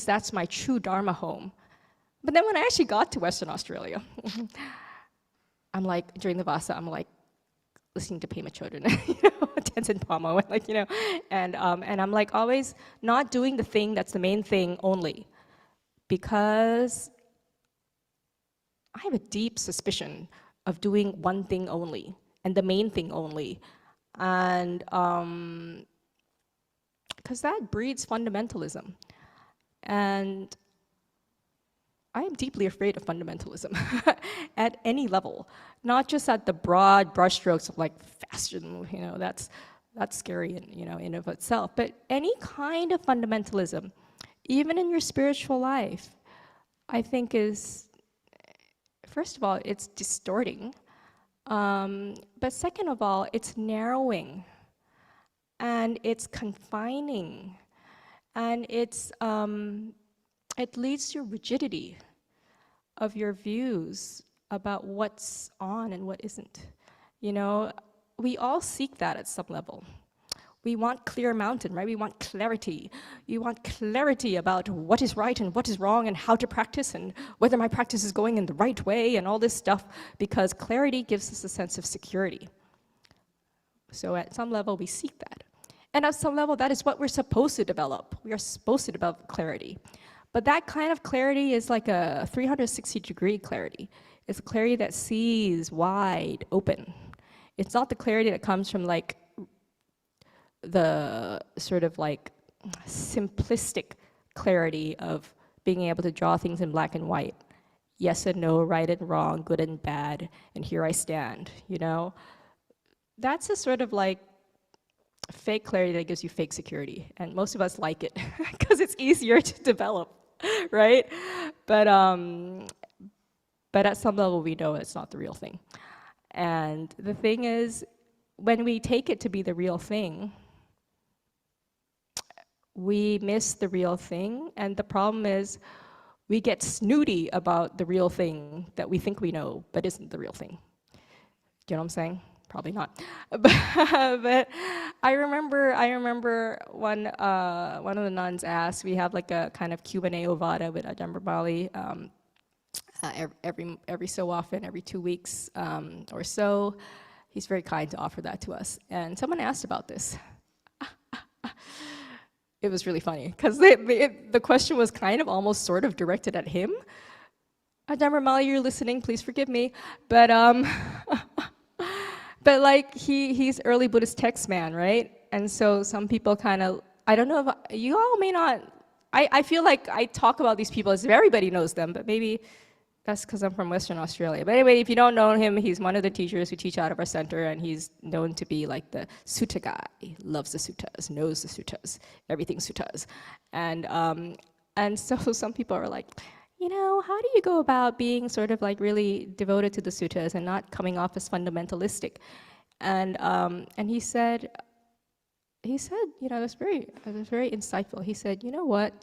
that's my true Dharma home. But then when I actually got to Western Australia, I'm like, during the Vasa, I'm like listening to Pema Chodron, Tenzin Palmo, and I'm like always not doing the thing that's the main thing only, because I have a deep suspicion of doing one thing only and the main thing only, and because that breeds fundamentalism, and I am deeply afraid of fundamentalism at any level, not just at the broad brushstrokes of like fashion, that's scary in of itself, but any kind of fundamentalism, even in your spiritual life, I think is, first of all, it's distorting, but second of all, it's narrowing, and it's confining, and it leads to rigidity of your views about what's on and what isn't. We all seek that at some level. We want clear mountain, right? We want clarity. You want clarity about what is right and what is wrong and how to practice and whether my practice is going in the right way and all this stuff, because clarity gives us a sense of security. So at some level, we seek that. And at some level, that is what we're supposed to develop. We are supposed to develop clarity. But that kind of clarity is like a 360-degree clarity. It's a clarity that sees wide open. It's not the clarity that comes from like the sort of like simplistic clarity of being able to draw things in black and white. Yes and no, right and wrong, good and bad, and here I stand, That's a sort of like fake clarity that gives you fake security, and most of us like it because it's easier to develop, right? But at some level we know it's not the real thing. And the thing is, when we take it to be the real thing, we miss the real thing, and the problem is we get snooty about the real thing that we think we know, but isn't the real thing. You know what I'm saying? Probably not. But I remember one of the nuns asked, we have like a kind of Q&A Ovada with Ajahn Brahmali every so often, every 2 weeks or so. He's very kind to offer that to us. And someone asked about this. It was really funny because the question was kind of almost sort of directed at him. Ajahn Brahmali, you're listening, please forgive me. But but like he's early Buddhist text man, right? And so some people kind of, I don't know if you all may not, I feel like I talk about these people as if everybody knows them, but maybe that's because I'm from Western Australia. But anyway, if you don't know him, he's one of the teachers who teach out of our center, and he's known to be like the sutta guy. He loves the suttas, knows the suttas, everything suttas. And so some people are like, you know, how do you go about being sort of like really devoted to the suttas and not coming off as fundamentalistic? And he said, you know, it was very insightful. He said, you know what?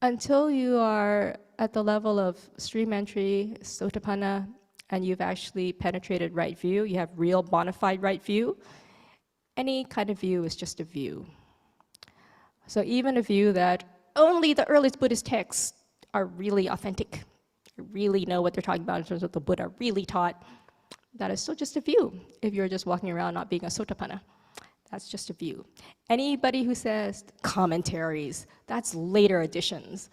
Until you are at the level of stream entry, sotapanna, and you've actually penetrated right view, you have real bona fide right view, any kind of view is just a view. So even a view that only the earliest Buddhist texts are really authentic, really know what they're talking about in terms of what the Buddha really taught, that is still just a view if you're just walking around not being a sotapanna. That's just a view. Anybody who says commentaries, that's later additions.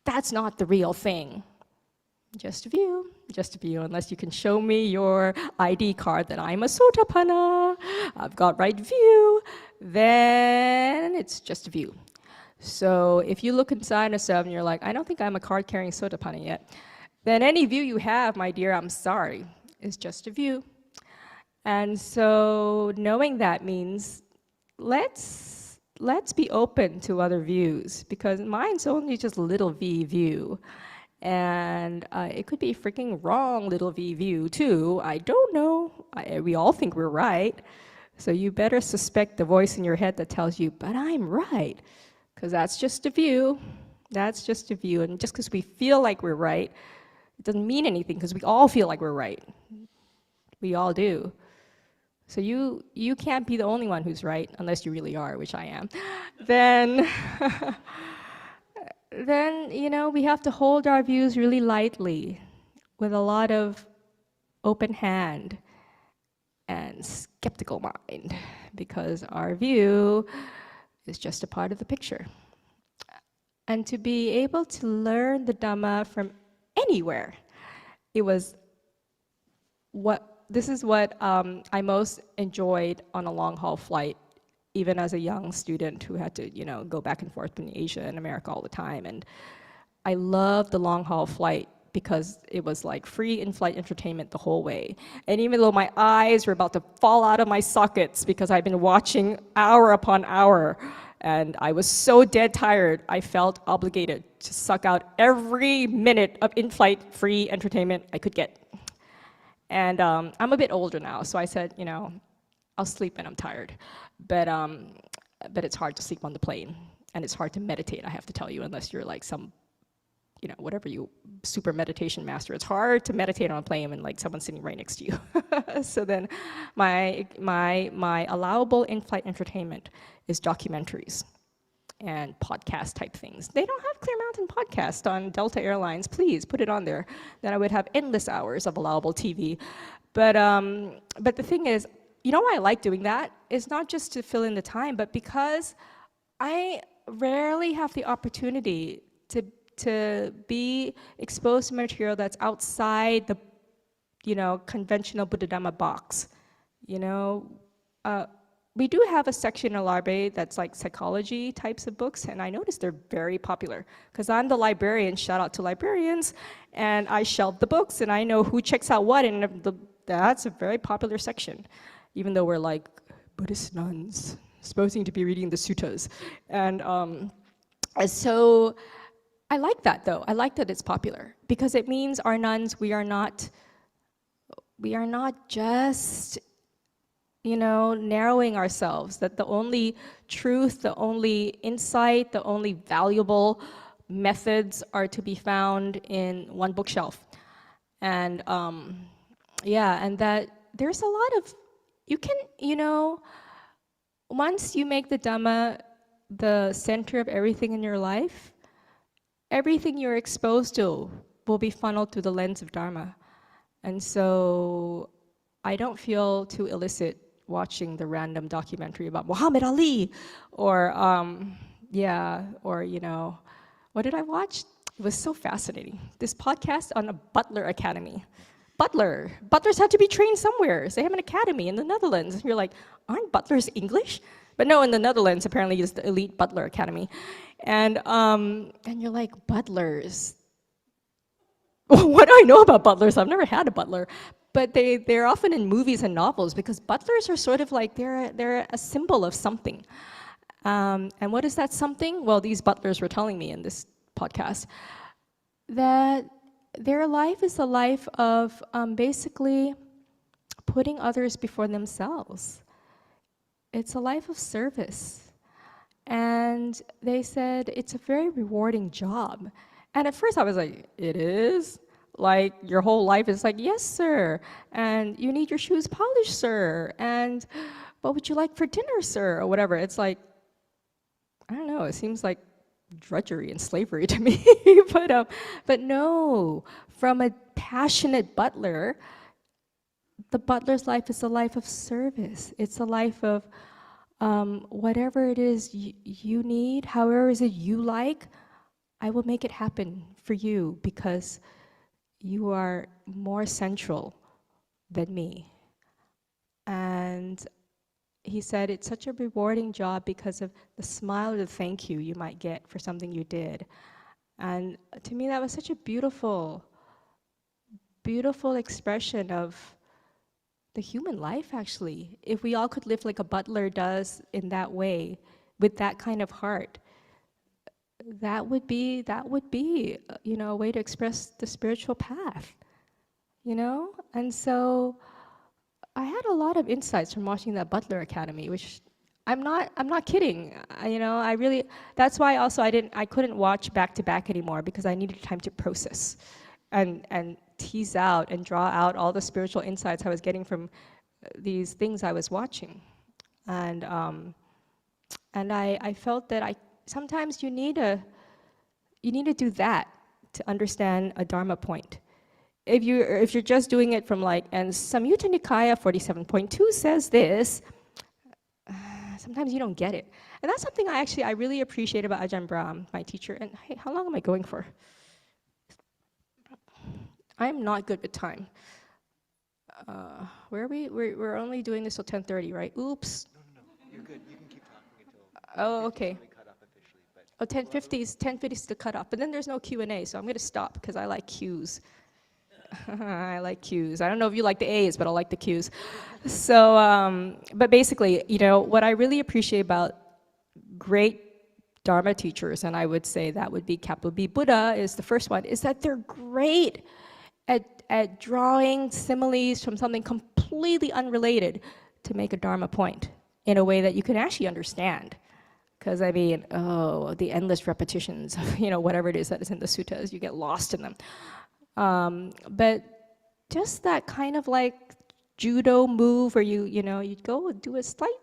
That's not the real thing. Just a view, unless you can show me your ID card that I'm a sotapanna, I've got right view, then it's just a view. So if you look inside yourself and you're like, I don't think I'm a card-carrying sotapanna yet, then any view you have, my dear, I'm sorry, is just a view. And so knowing that means let's be open to other views, because mine's only just little v view. And it could be freaking wrong little v view too. I don't know. We all think we're right. So you better suspect the voice in your head that tells you, but I'm right. Because that's just a view. That's just a view. And just because we feel like we're right, it doesn't mean anything, because we all feel like we're right. We all do. So you can't be the only one who's right, unless you really are, which I am. Then, you know, we have to hold our views really lightly, with a lot of open hand and skeptical mind, because our view is just a part of the picture. And to be able to learn the Dhamma from anywhere, this is what I most enjoyed on a long-haul flight, even as a young student who had to, you know, go back and forth between Asia and America all the time. And I loved the long-haul flight because it was like free in-flight entertainment the whole way. And even though my eyes were about to fall out of my sockets because I'd been watching hour upon hour, and I was so dead tired, I felt obligated to suck out every minute of in-flight free entertainment I could get. And I'm a bit older now, so I said, you know, I'll sleep when I'm tired. But it's hard to sleep on the plane, and it's hard to meditate, I have to tell you, unless you're like some, you know, whatever you, super meditation master. It's hard to meditate on a plane when like someone's sitting right next to you. So then my allowable in-flight entertainment is documentaries and podcast type things. They don't have Clear Mountain podcast on Delta Airlines. Please put it on there. Then I would have endless hours of allowable TV. But the thing is, you know why I like doing that? It's not just to fill in the time, but because I rarely have the opportunity to be exposed to material that's outside the, you know, conventional Buddha Dhamma box. You know, we do have a section in the library that's like psychology types of books, and I noticed they're very popular because I'm the librarian, shout out to librarians, and I shelve the books and I know who checks out what, and that's a very popular section, even though we're like Buddhist nuns supposing to be reading the suttas. And so I like that though. I like that it's popular because it means our nuns, we are not just, you know, narrowing ourselves, that the only truth, the only insight, the only valuable methods are to be found in one bookshelf. And yeah, and that there's a lot of, you can, once you make the Dhamma the center of everything in your life, everything you're exposed to will be funneled through the lens of Dharma. And so I don't feel too illicit watching the random documentary about Muhammad Ali or, what did I watch? It was so fascinating. This podcast on a butler academy. Butlers had to be trained somewhere. So they have an academy in the Netherlands. And you're like, aren't butlers English? But no, in the Netherlands, apparently is the elite butler academy. And you're like, butlers. What do I know about butlers? I've never had a butler. But they're often in movies and novels because butlers are sort of like, they're a symbol of something. And what is that something? Well, these butlers were telling me in this podcast that their life is a life of basically putting others before themselves. It's a life of service. And they said it's a very rewarding job. And at first I was like, it is? Like your whole life is like, yes, sir. And you need your shoes polished, sir. And what would you like for dinner, sir? Or whatever. It's like, I don't know, it seems like drudgery and slavery to me. But no, from a passionate butler, the butler's life is a life of service. It's a life of whatever it is you need, however is it you like, I will make it happen for you because you are more central than me. And he said it's such a rewarding job because of the smile or the thank you might get for something you did. And to me, that was such a beautiful, beautiful expression of the human life, actually. If we all could live like a butler does in that way, with that kind of heart, that would be, a way to express the spiritual path, And so I had a lot of insights from watching that Butler Academy, which I'm not kidding. I really, that's why also I couldn't watch back to back anymore because I needed time to process and tease out and draw out all the spiritual insights I was getting from these things I was watching. And I felt that sometimes you need to do that to understand a Dharma point. If you're just doing it from like, and Samyutta Nikaya 47.2 says this, sometimes you don't get it. And that's something I really appreciate about Ajahn Brahm, my teacher. And hey, how long am I going for? I'm not good with time. Where are we? We're only doing this till 10:30, right? Oops. No. You're good. You can keep talking until. Oh, okay. Cut off officially, but. Oh, 10:50 is the cutoff. But then there's no Q&A, so I'm going to stop because I like Q's. I like Q's. I don't know if you like the A's, but I like the Q's. So, but basically, what I really appreciate about great Dharma teachers, and I would say that would be Kapil B. Buddha is the first one, is that they're great at drawing similes from something completely unrelated to make a Dharma point in a way that you can actually understand. Because the endless repetitions of, whatever it is that is in the suttas, you get lost in them. But just that kind of like judo move where you go do a slight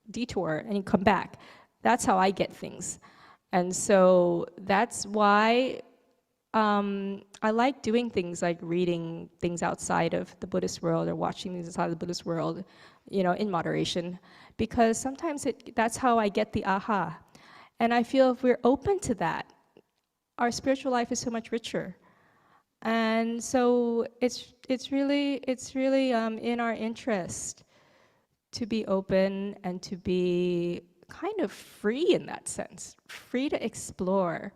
detour and you come back. That's how I get things. And so that's why I like doing things like reading things outside of the Buddhist world or watching things outside of the Buddhist world, in moderation, because sometimes that's how I get the aha. And I feel if we're open to that, our spiritual life is so much richer. And so it's really in our interest to be open and to be kind of free in that sense, free to explore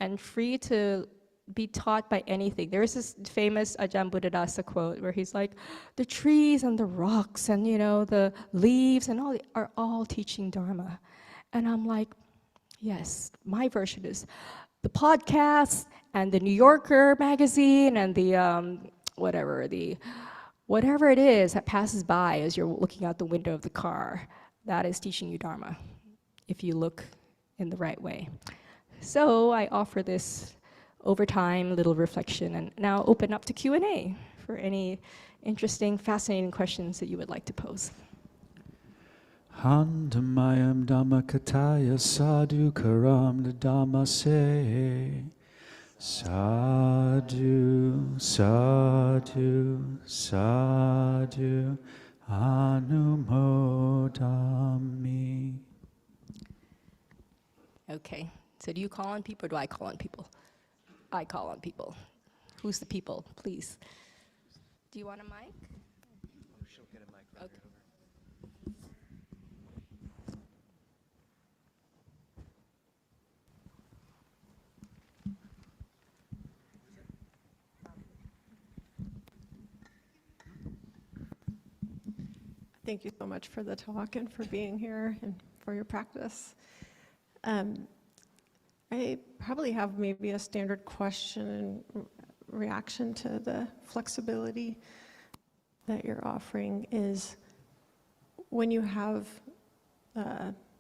and free to be taught by anything. There's this famous Ajahn Buddhadasa quote where he's like, the trees and the rocks and the leaves and all are all teaching Dharma. And I'm like, yes, my version is the podcasts and the New Yorker magazine and the whatever it is that passes by as you're looking out the window of the car, that is teaching you Dharma, if you look in the right way. So I offer this over time little reflection and now open up to Q&A for any interesting, fascinating questions that you would like to pose. Handamayam Dhammakataya Sadhu Karam Dhamma Sadhu, sadhu, sadhu, anumodami. Okay, so do you call on people or do I call on people? I call on people. Who's the people, please? Do you want a mic? She'll get a mic right Okay. Thank you so much for the talk and for being here and for your practice. I probably have maybe a standard question and reaction to the flexibility that you're offering is when you have,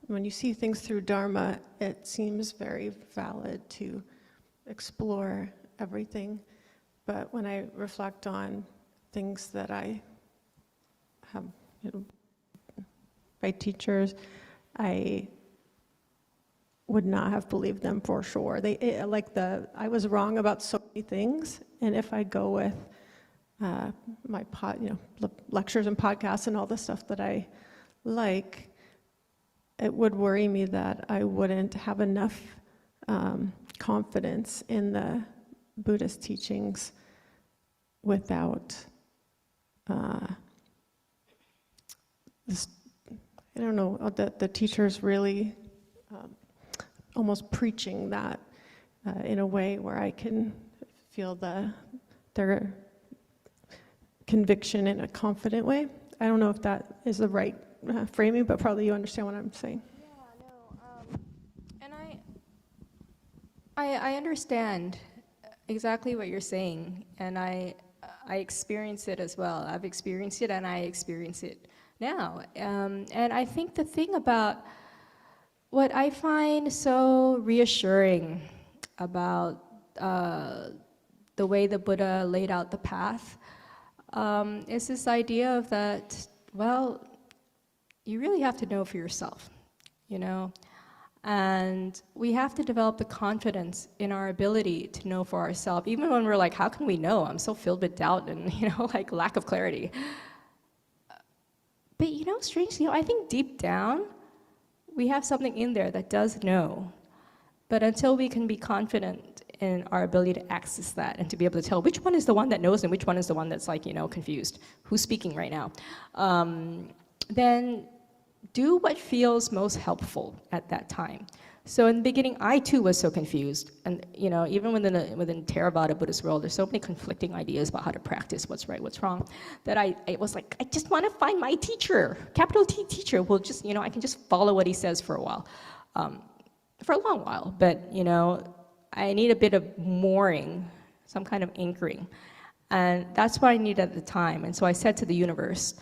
when you see things through Dharma, it seems very valid to explore everything. But when I reflect on things that I have by teachers, I would not have believed them for sure. I was wrong about so many things, and if I go with my lectures and podcasts and all the stuff that I like, it would worry me that I wouldn't have enough confidence in the Buddhist teachings without this, I don't know, the teachers really almost preaching that in a way where I can feel their conviction in a confident way. I don't know if that is the right framing, but probably you understand what I'm saying. Yeah, no, and I understand exactly what you're saying, and I experience it as well. I've experienced it, and I experience it now. And I think the thing about what I find so reassuring about the way the Buddha laid out the path is this idea of that, well, you really have to know for yourself, you know? And we have to develop the confidence in our ability to know for ourselves, even when we're like, how can we know? I'm so filled with doubt and, like lack of clarity. But, strangely, I think deep down, we have something in there that does know. But until we can be confident in our ability to access that and to be able to tell which one is the one that knows and which one is the one that's like, confused, who's speaking right now, then do what feels most helpful at that time. So in the beginning, I too was so confused. And even within Theravada Buddhist world, there's so many conflicting ideas about how to practice, what's right, what's wrong, that I was like, I just want to find my teacher, capital T teacher, will just, I can just follow what he says for a while, for a long while. But, I need a bit of mooring, some kind of anchoring. And that's what I needed at the time. And so I said to the universe,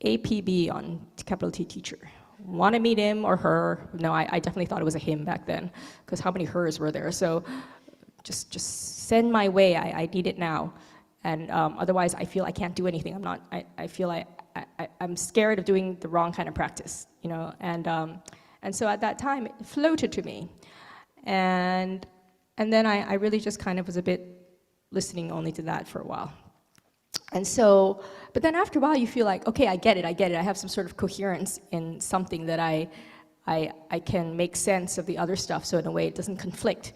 APB on capital T teacher. Want to meet him or her? No, I definitely thought it was a him back then, because how many hers were there? So just send my way. I need it now. And otherwise, I feel I can't do anything. I feel I'm scared of doing the wrong kind of practice, And so at that time, it floated to me. And then I really just kind of was a bit listening only to that for a while. And so, but then after a while you feel like, okay, I get it. I have some sort of coherence in something that I can make sense of the other stuff, so in a way it doesn't conflict.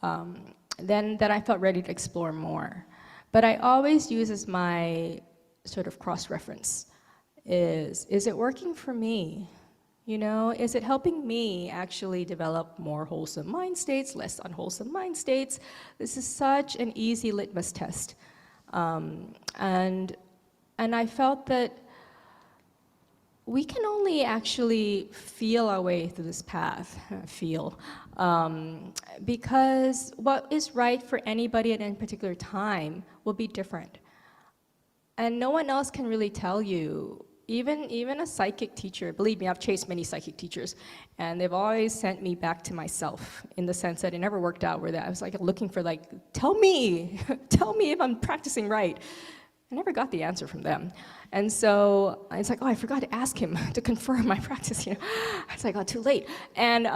Then I felt ready to explore more. But I always use as my sort of cross-reference is it working for me? Is it helping me actually develop more wholesome mind states, less unwholesome mind states? This is such an easy litmus test. And I felt that we can only actually feel our way through this path, because what is right for anybody at any particular time will be different. And no one else can really tell you, even a psychic teacher, believe me, I've chased many psychic teachers, and they've always sent me back to myself in the sense that it never worked out where that I was like looking for like, tell me if I'm practicing right. I never got the answer from them. And so it's like, oh, I forgot to ask him to confirm my practice, you know. It's like, oh, too late. And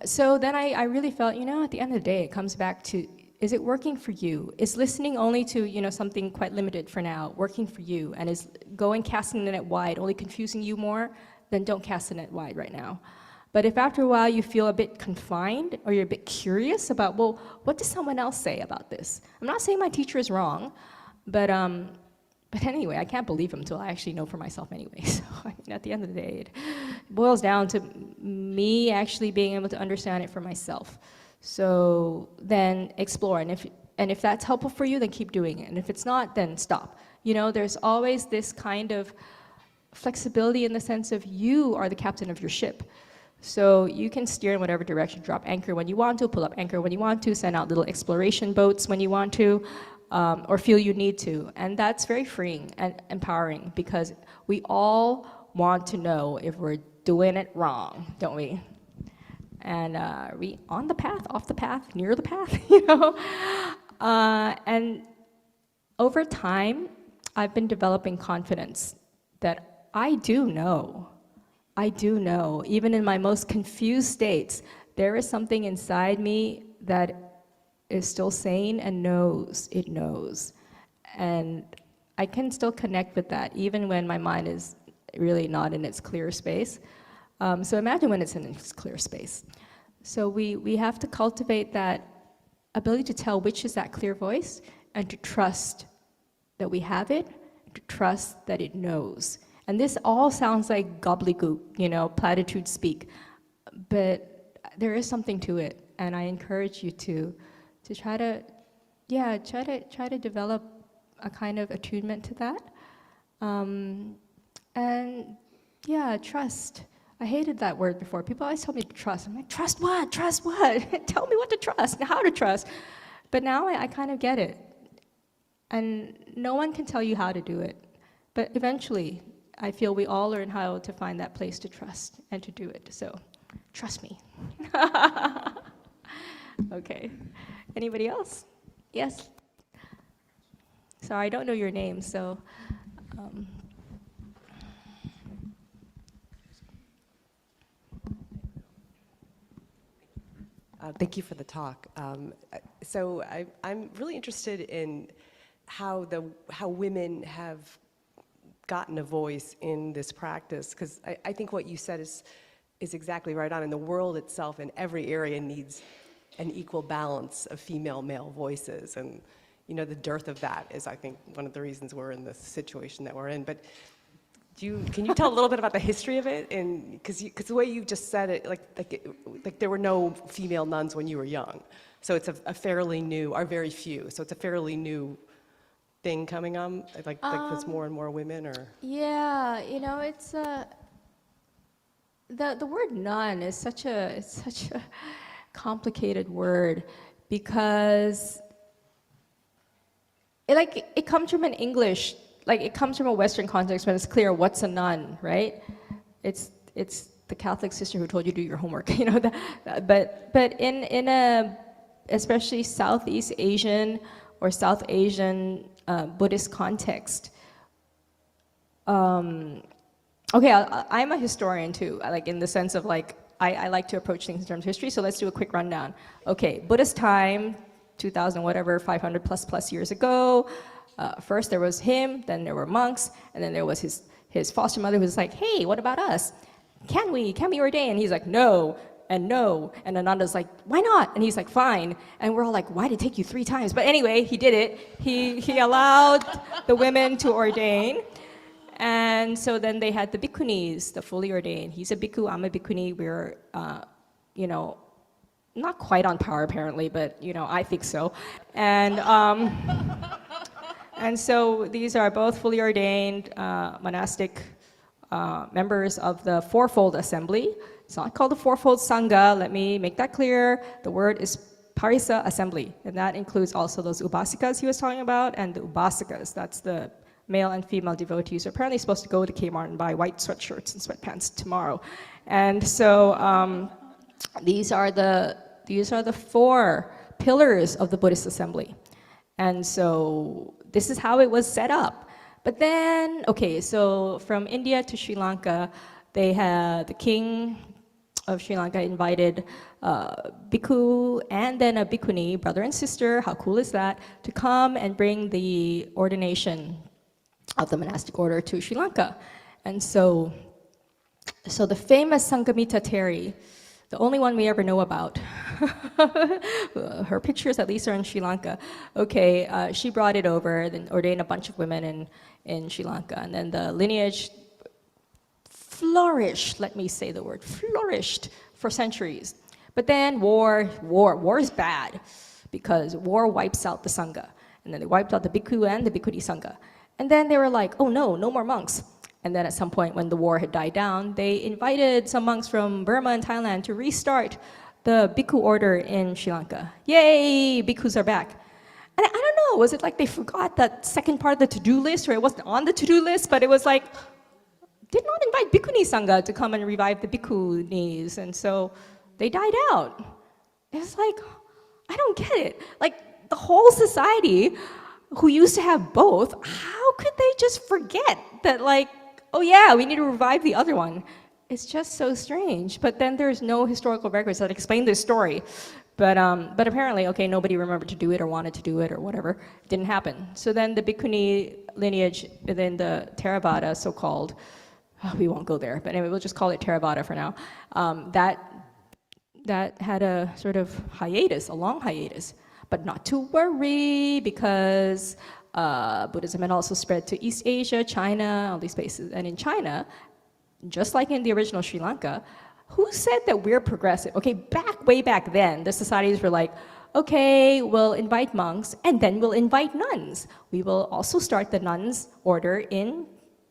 so then I really felt, you know, at the end of the day, it comes back to, is it working for you? Is listening only to, you know, something quite limited for now working for you? And is going casting the net wide only confusing you more? Then don't cast the net wide right now. But if after a while you feel a bit confined or you're a bit curious about, well, what does someone else say about this? I'm not saying my teacher is wrong, but anyway, I can't believe him until I actually know for myself anyway. So I mean, at the end of the day, it boils down to me actually being able to understand it for myself. So then explore, and if that's helpful for you, then keep doing it. And if it's not, then stop. You know, there's always this kind of flexibility in the sense of you are the captain of your ship. So you can steer in whatever direction, drop anchor when you want to, pull up anchor when you want to, send out little exploration boats when you want to, or feel you need to. And that's very freeing and empowering because we all want to know if we're doing it wrong, don't we? And are we on the path, off the path, near the path, you know? And over time, I've been developing confidence that I do know, even in my most confused states, there is something inside me that is still sane and knows, it knows. And I can still connect with that, even when my mind is really not in its clear space. So imagine when it's in its clear space. So we have to cultivate that ability to tell which is that clear voice and to trust that we have it, to trust that it knows. And this all sounds like gobbledygook, you know, platitude speak, but there is something to it. And I encourage you to try to develop a kind of attunement to that. And yeah, trust. I hated that word before. People always tell me to trust. I'm like, trust what? Trust what? Tell me what to trust and how to trust. But now I kind of get it. And no one can tell you how to do it. But eventually, I feel we all learn how to find that place to trust and to do it. So, trust me. Okay. Anybody else? Yes? Sorry, I don't know your name, so... Thank you for the talk. So I'm really interested in how women have gotten a voice in this practice, because I think what you said is exactly right on. And the world itself in every area needs an equal balance of female-male voices, and you know, the dearth of that is, I think, one of the reasons we're in the situation that we're in. But can you tell a little bit about the history of it? And because the way you just said it, like there were no female nuns when you were young, so it's a fairly new, or very few. So it's a fairly new thing coming on. Like there's more and more women, or yeah, you know, it's the word nun is such a complicated word because it comes from an English. Like, it comes from a Western context when it's clear what's a nun, right? It's the Catholic sister who told you to do your homework, you know. But in a especially Southeast Asian or South Asian Buddhist context, okay, I'm a historian too, like in the sense of like I like to approach things in terms of history. So let's do a quick rundown. Okay, Buddhist time, 2,000 whatever, 500 plus years ago. First there was him, then there were monks, and then there was his foster mother who was like, hey, what about us? Can we ordain? And he's like, no, and Ananda's like, why not? And he's like, fine. And we're all like, why did it take you 3 times? But anyway, he did it. He allowed the women to ordain. And so then they had the bhikkhunis, the fully ordained. He's a bhikkhu, I'm a bhikkhuni. We're, you know, not quite on par apparently, but, you know, I think so. And so these are both fully ordained monastic members of the Fourfold Assembly. It's not called the Fourfold Sangha, let me make that clear. The word is Parisa Assembly, and that includes also those Ubasikas he was talking about, and the Ubasakas, that's the male and female devotees are apparently supposed to go to Kmart and buy white sweatshirts and sweatpants tomorrow. And so these are the 4 pillars of the Buddhist assembly. And so this is how it was set up. But then, okay, so from India to Sri Lanka, they had the king of Sri Lanka invited bhikkhu and then a bhikkhuni, brother and sister, how cool is that, to come and bring the ordination of the monastic order to Sri Lanka. And so the famous Sanghamitta Teri, the only one we ever know about, her pictures at least are in Sri Lanka. Okay, she brought it over, then ordained a bunch of women in Sri Lanka, and then the lineage flourished, let me say the word, flourished for centuries. But then war is bad, because war wipes out the Sangha. And then they wiped out the bhikkhu and the bhikkhuni Sangha. And then they were like, oh no more monks. And then at some point when the war had died down, they invited some monks from Burma and Thailand to restart the bhikkhu order in Sri Lanka. Yay, bhikkhus are back. And I don't know, was it like they forgot that second part of the to-do list, or it wasn't on the to-do list, but it was like, did not invite bhikkhuni Sangha to come and revive the bhikkhunis, and so they died out. It's like, I don't get it. Like, the whole society who used to have both, how could they just forget that, like, oh yeah, we need to revive the other one? It's just so strange. But then there's no historical records that explain this story. But apparently, okay, nobody remembered to do it or wanted to do it or whatever. It didn't happen. So then the bhikkhuni lineage within the Theravada, so-called, we won't go there, but anyway, we'll just call it Theravada for now. That had a sort of hiatus, a long hiatus, but not to worry, because Buddhism had also spread to East Asia, China, all these places. And in China, just like in the original Sri Lanka, who said that we're progressive? Okay, way back then, the societies were like, okay, we'll invite monks, and then we'll invite nuns. We will also start the nuns order in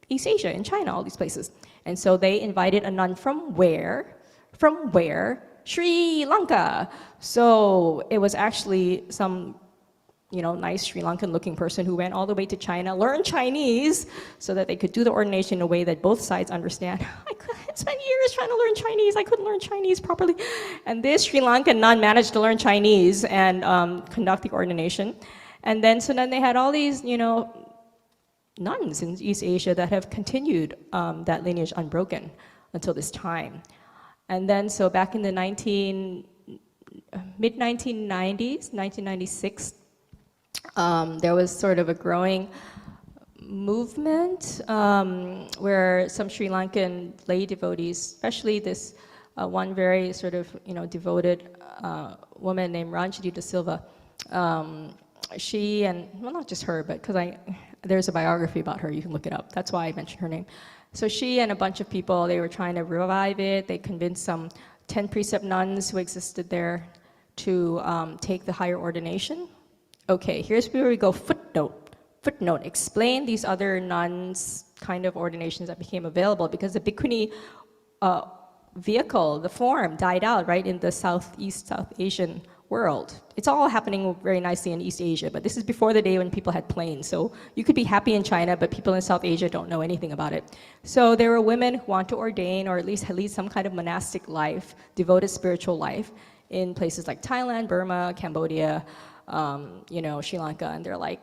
East Asia, in China, all these places. And so they invited a nun from where? From where? Sri Lanka. So it was actually some, nice Sri Lankan looking person who went all the way to China, learned Chinese so that they could do the ordination in a way that both sides understand. I spent years trying to learn Chinese. I couldn't learn Chinese properly. And this Sri Lankan nun managed to learn Chinese and conduct the ordination. And then they had all these, nuns in East Asia that have continued that lineage unbroken until this time. And then, so back in the mid-1990s, 1996, there was sort of a growing movement where some Sri Lankan lay devotees, especially this one very sort of, devoted woman named Ranjini da Silva, she and, well, not just her, but because there's a biography about her, you can look it up. That's why I mentioned her name. So she and a bunch of people, they were trying to revive it. They convinced some 10 precept nuns who existed there to take the higher ordination. Okay, here's where we go, footnote. Explain these other nuns kind of ordinations that became available, because the bhikkhuni vehicle, the form, died out, right, in the South Asian world. It's all happening very nicely in East Asia, but this is before the day when people had planes. So you could be happy in China, but people in South Asia don't know anything about it. So there were women who want to ordain, or at least lead some kind of monastic life, devoted spiritual life, in places like Thailand, Burma, Cambodia, Sri Lanka, and they're like,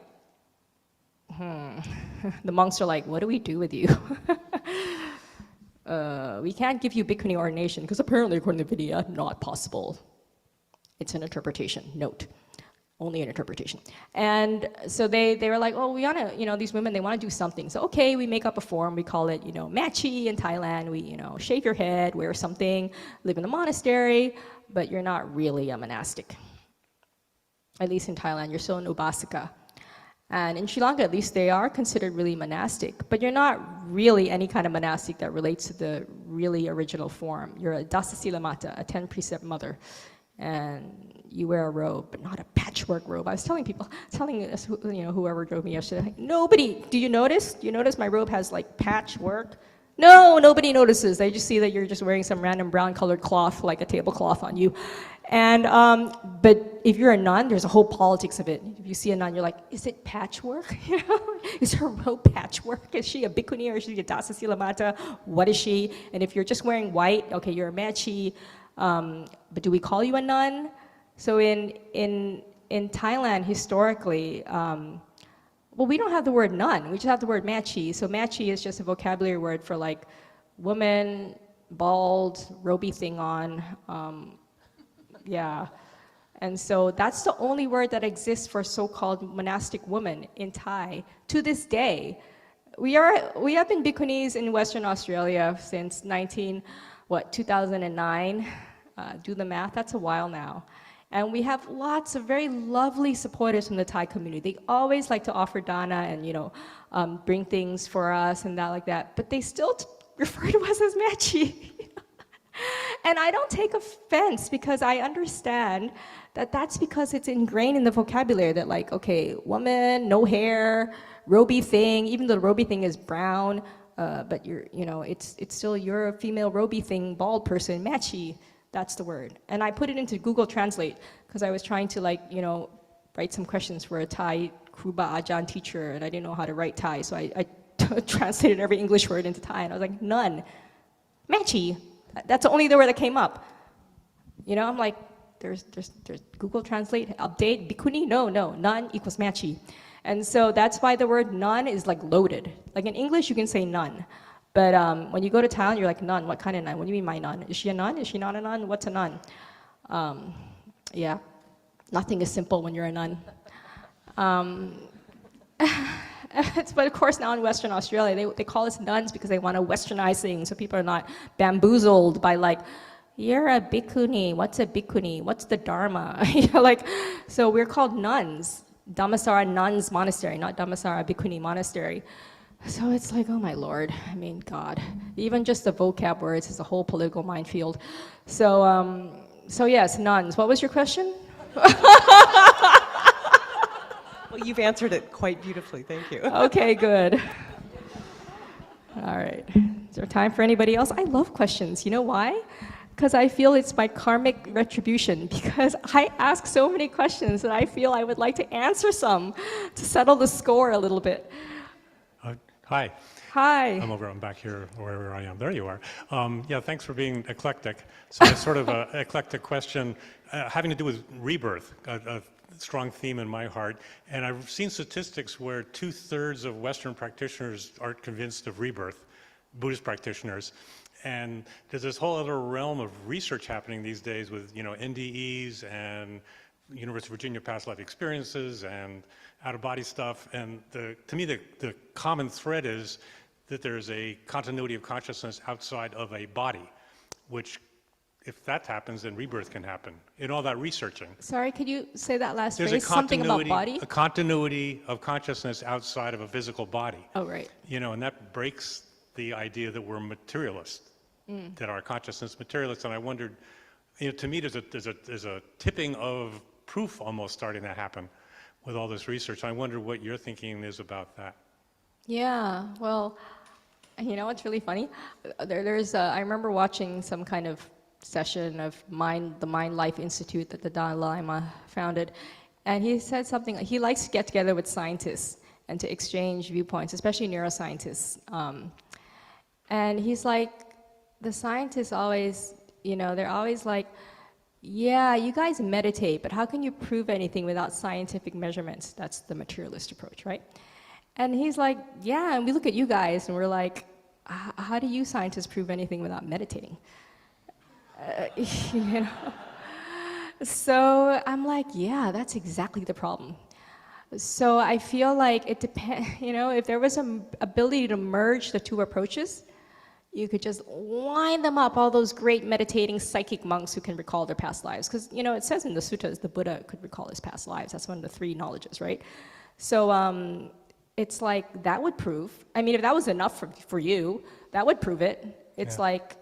the monks are like, what do we do with you? We can't give you bhikkhuni ordination, because apparently, according to Vidya, not possible. It's an interpretation, note, only an interpretation. And so they were like, oh, we want to, these women, they want to do something. So, okay, we make up a form, we call it, machi in Thailand. We, shave your head, wear something, live in a monastery, but you're not really a monastic. At least in Thailand, you're still an upasika. And in Sri Lanka, at least, they are considered really monastic, but you're not really any kind of monastic that relates to the really original form. You're a dasasila mata, a 10 precept mother. And you wear a robe, but not a patchwork robe. I was telling whoever drove me yesterday, nobody, do you notice? Do you notice my robe has like patchwork? No, nobody notices. They just see that you're just wearing some random brown colored cloth, like a tablecloth on you. And, but if you're a nun, there's a whole politics of it. If you see a nun, you're like, is it patchwork? You know, is her robe patchwork? Is she a bhikkhuni or is she a dasa silamata? What is she? And if you're just wearing white, okay, you're a machi. But do we call you a nun? So in Thailand, historically, well, we don't have the word nun. We just have the word machi. So machi is just a vocabulary word for like woman, bald, roby thing on. Yeah. And so that's the only word that exists for so-called monastic women in Thai to this day. We have been bhikkhunis in Western Australia since 2009. Do the math, that's a while now. And we have lots of very lovely supporters from the Thai community. They always like to offer dana and, you know, bring things for us and that like that. But they still refer to us as machi. And I don't take offense because I understand that that's because it's ingrained in the vocabulary that like, okay, woman, no hair, roby thing, even though the roby thing is brown, but it's still, you're a female roby thing, bald person, machi. That's the word. And I put it into Google Translate because I was trying to write some questions for a Thai Kruba Ajahn teacher and I didn't know how to write Thai. So I translated every English word into Thai and I was like, nun, machi. That's the only word that came up. You know, I'm like, there's Google Translate, update, bhikkhuni, no, nun equals machi. And so that's why the word nun is like loaded. Like in English, you can say nun. But when you go to Thailand, you're like, nun, what kind of nun? What do you mean my nun? Is she a nun? Is she not a nun? What's a nun? Yeah, nothing is simple when you're a nun. But of course now in Western Australia, they call us nuns because they want to westernize things so people are not bamboozled by like, you're a bhikkhuni, what's a bhikkhuni? What's the Dharma? You know, like, so we're called nuns. Dhammasara Nuns Monastery, not Dhammasara Bhikkhuni Monastery. So it's like, oh my Lord, I mean, God. Even just the vocab words is a whole political minefield. So yes, nuns. What was your question? Well, you've answered it quite beautifully. Thank you. Okay, good. All right. Is there time for anybody else? I love questions. You know why? Because I feel it's my karmic retribution because I ask so many questions that I feel I would like to answer some to settle the score a little bit. Hi. Hi. I'm back here, wherever I am. There you are. Yeah, thanks for being eclectic. So it's sort of an eclectic question having to do with rebirth, a strong theme in my heart. And I've seen statistics where 2/3 of Western practitioners aren't convinced of rebirth, Buddhist practitioners. And there's this whole other realm of research happening these days with, NDEs and University of Virginia past life experiences and out-of-body stuff. And to me, the common thread is that there's a continuity of consciousness outside of a body, which, if that happens, then rebirth can happen in all that researching. Sorry, could you say that last There's phrase? Something about body? A continuity of consciousness outside of a physical body. Oh, right. And that breaks the idea that we're materialist, that our consciousness is materialist. And I wondered, to me, there's a tipping of proof almost starting to happen with all this research. I wonder what your thinking is about that. Yeah, well, what's really funny? I remember watching some kind of session of the Mind Life Institute that the Dalai Lama founded, and he said something, he likes to get together with scientists and to exchange viewpoints, especially neuroscientists. And he's like, the scientists always, they're always like, yeah, you guys meditate, but how can you prove anything without scientific measurements? That's the materialist approach, right? And he's like, yeah, and we look at you guys and we're like, how do you scientists prove anything without meditating? So I'm like, yeah, that's exactly the problem. So I feel like it depends, if there was an ability to merge the two approaches, you could just line them up, all those great meditating psychic monks who can recall their past lives. Because, it says in the suttas, the Buddha could recall his past lives. That's one of the 3 knowledges, right? So it's like, that would prove, if that was enough for you, that would prove it. It's like,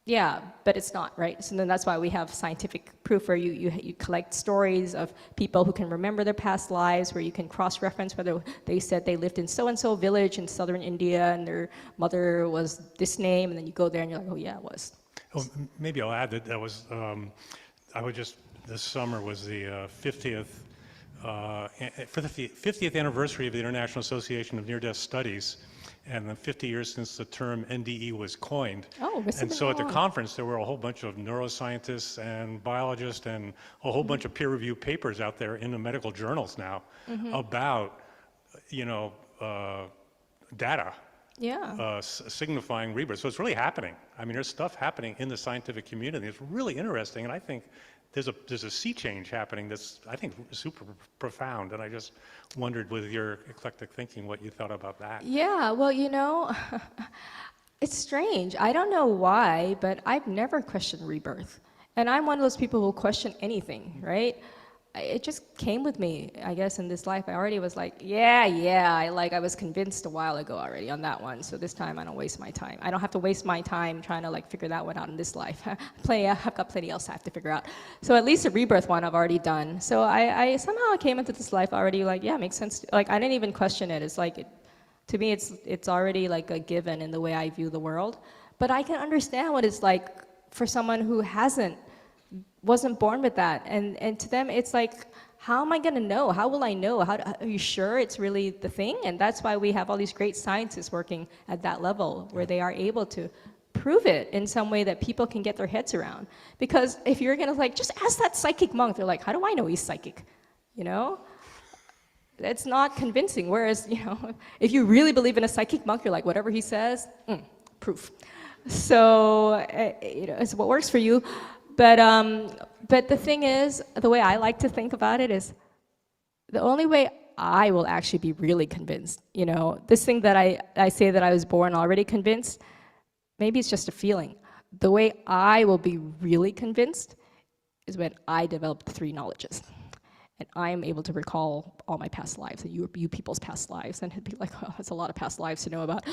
Yeah, but it's not, right? So then that's why we have scientific proof where you collect stories of people who can remember their past lives, where you can cross-reference whether they said they lived in so-and-so village in southern India and their mother was this name, and then you go there and you're like, oh yeah, it was. Oh, maybe I'll add that that was, I would just, this summer was the 50th, for the 50th anniversary of the International Association of Near-Death Studies, and the 50 years since the term NDE was coined. Oh, this has and been so at the long. conference, there were a whole bunch of neuroscientists and biologists and a whole bunch of peer-reviewed papers out there in the medical journals now about, you know, data. Yeah. Signifying rebirth. So it's really happening. I mean, there's stuff happening in the scientific community. It's really interesting, and I think there's a sea change happening that's, I think, super profound. And I just wondered, with your eclectic thinking, what you thought about that. Yeah, well, you know, it's strange. I don't know why, but I've never questioned rebirth. And I'm one of those people who will question anything, right? It just came with me, I guess, in this life. I already was like, yeah, I was convinced a while ago already on that one. So this time I don't waste my time. I don't have to waste my time trying to like figure that one out in this life. I've got plenty else I have to figure out. So at least the rebirth one I've already done. So I somehow came into this life already like, yeah, makes sense. Like I didn't even question it. It's like, to me, it's already like a given in the way I view the world. But I can understand what it's like for someone who wasn't born with that, and to them it's like, how am I going to know? How will I know? Are you sure it's really the thing? And that's why we have all these great scientists working at that level, where they are able to prove it in some way that people can get their heads around. Because if you're going to like, just ask that psychic monk, they're like, how do I know he's psychic? You know? It's not convincing. Whereas, you know, if you really believe in a psychic monk, you're like, whatever he says, proof. So, you know, it's what works for you. But the thing is, the way I like to think about it is, the only way I will actually be really convinced, you know, this thing that I say that I was born already convinced, maybe it's just a feeling. The way I will be really convinced is when I develop the 3 knowledges. And I am able to recall all my past lives, and you people's past lives, and it'd be like, oh, that's a lot of past lives to know about.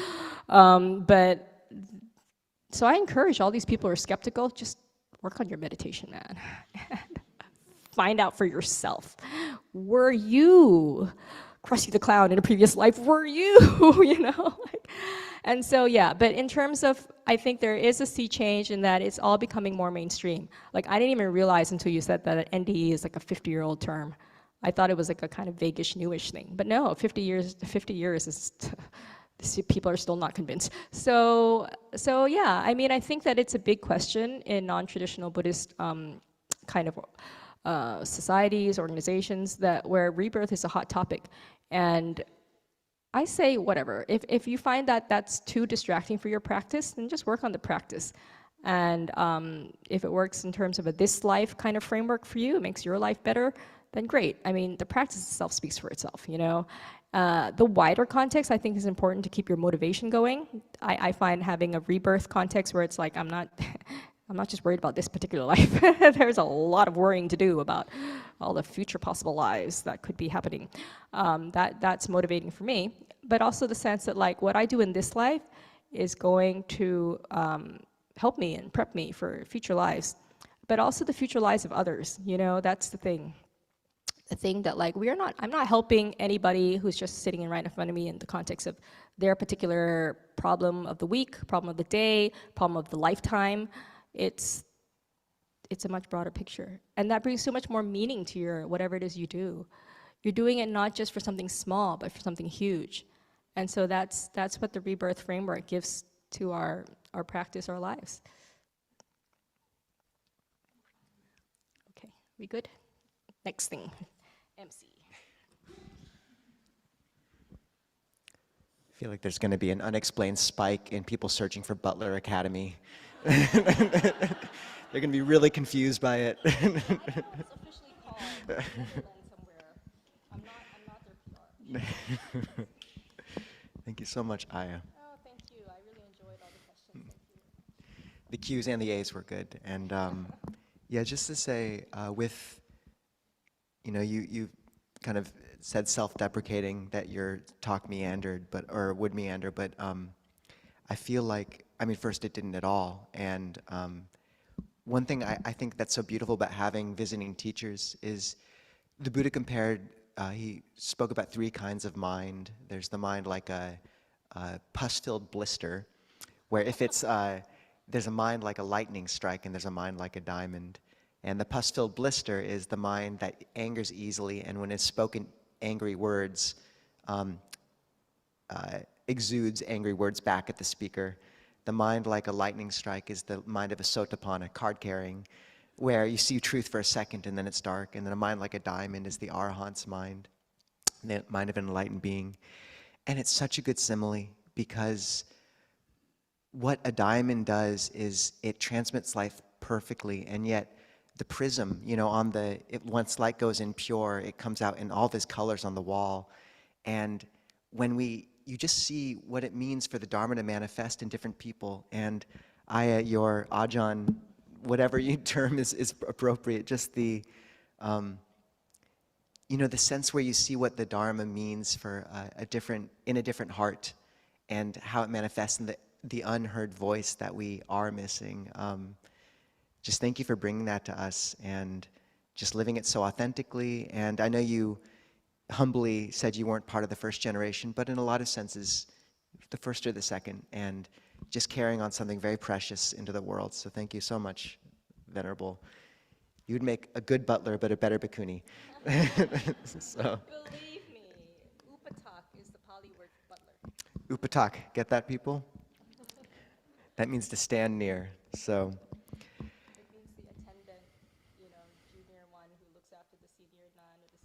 So I encourage all these people who are skeptical, just work on your meditation, man. And find out for yourself. Were you Krusty the Clown in a previous life? Were you, you know? And so, yeah, but in terms of, I think there is a sea change in that it's all becoming more mainstream. Like, I didn't even realize until you said that NDE is like a 50-year-old term. I thought it was like a kind of vaguish, newish thing. But no, 50 years is... people are still not convinced. So yeah, I mean, I think that it's a big question in non-traditional Buddhist kind of societies, organizations, where rebirth is a hot topic. And I say, whatever. If you find that that's too distracting for your practice, then just work on the practice. And if it works in terms of a this life kind of framework for you, it makes your life better, then great. I mean, the practice itself speaks for itself, you know? The wider context, I think, is important to keep your motivation going. I find having a rebirth context where it's like, I'm not just worried about this particular life. There's a lot of worrying to do about all the future possible lives that could be happening. That's motivating for me. But also the sense that like what I do in this life is going to help me and prep me for future lives, but also the future lives of others. You know, that's the thing. The thing that like I'm not helping anybody who's just sitting right in front of me in the context of their particular problem of the week, problem of the day, problem of the lifetime. It's a much broader picture. And that brings so much more meaning to your whatever it is you do. You're doing it not just for something small, but for something huge. And so that's what the rebirth framework gives to our practice, our lives. Okay, we good? Next thing. MC. I feel like there's going to be an unexplained spike in people searching for Butler Academy. They're going to be really confused by it. I was officially called somewhere. I'm not their PR. Thank you so much, Aya. Oh, thank you. I really enjoyed all the questions. Thank you. The Q's and the A's were good. And yeah, just to say, you know, you kind of said self-deprecating that your talk meandered, or would meander, but I feel like I mean, first it didn't at all. And one thing I think that's so beautiful about having visiting teachers is the Buddha he spoke about three kinds of mind. There's the mind like a pus-filled blister, where if it's, there's a mind like a lightning strike and there's a mind like a diamond. And the pus-filled blister is the mind that angers easily, and when it's spoken angry words, exudes angry words back at the speaker. The mind like a lightning strike is the mind of a sotapanna, card-carrying, where you see truth for a second and then it's dark. And then a mind like a diamond is the arahant's mind, the mind of an enlightened being. And it's such a good simile because what a diamond does is it transmits light perfectly, and yet the prism, once light goes in pure, it comes out in all these colors on the wall. And when you just see what it means for the Dharma to manifest in different people. And your Ajahn, whatever you term is appropriate, just the sense where you see what the Dharma means for in a different heart, and how it manifests in the unheard voice that we are missing. Just thank you for bringing that to us and just living it so authentically. And I know you humbly said you weren't part of the first generation, but in a lot of senses, the first or the second, and just carrying on something very precious into the world. So thank you so much, Venerable. You would make a good butler, but a better bhikkhuni. So. Believe me, upatak is the Pali word for butler. Upatak, get that, people? That means to stand near. So. It means the attendant, junior one who looks after the senior nun, or the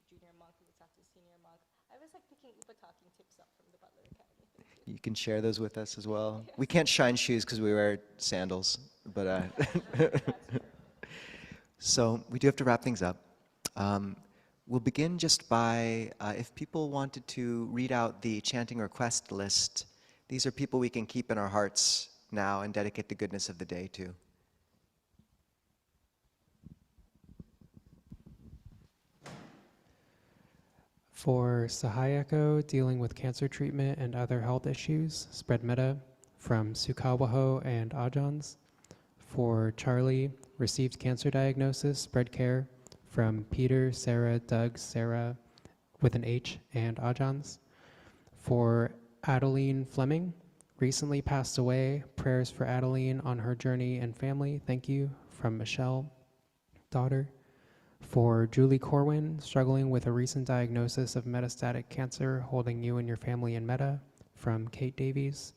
junior monk who looks after the senior monk. I was like picking upataking tips up from the Butler Academy. You can share those with us as well. Yes. We can't shine shoes because we wear sandals, but so we do have to wrap things up. We'll begin just by, if people wanted to read out the chanting request list, these are people we can keep in our hearts now and dedicate the goodness of the day to. For Sahayako, dealing with cancer treatment and other health issues, spread metta from Sukawaho and Ajahns. For Charlie, received cancer diagnosis, spread care from Peter, Sarah, Doug, Sarah with an H and Ajahns. For Adeline Fleming, recently passed away, prayers for Adeline on her journey and family, thank you, from Michelle, daughter. For Julie Corwin, struggling with a recent diagnosis of metastatic cancer, holding you and your family in metta, from Kate Davies.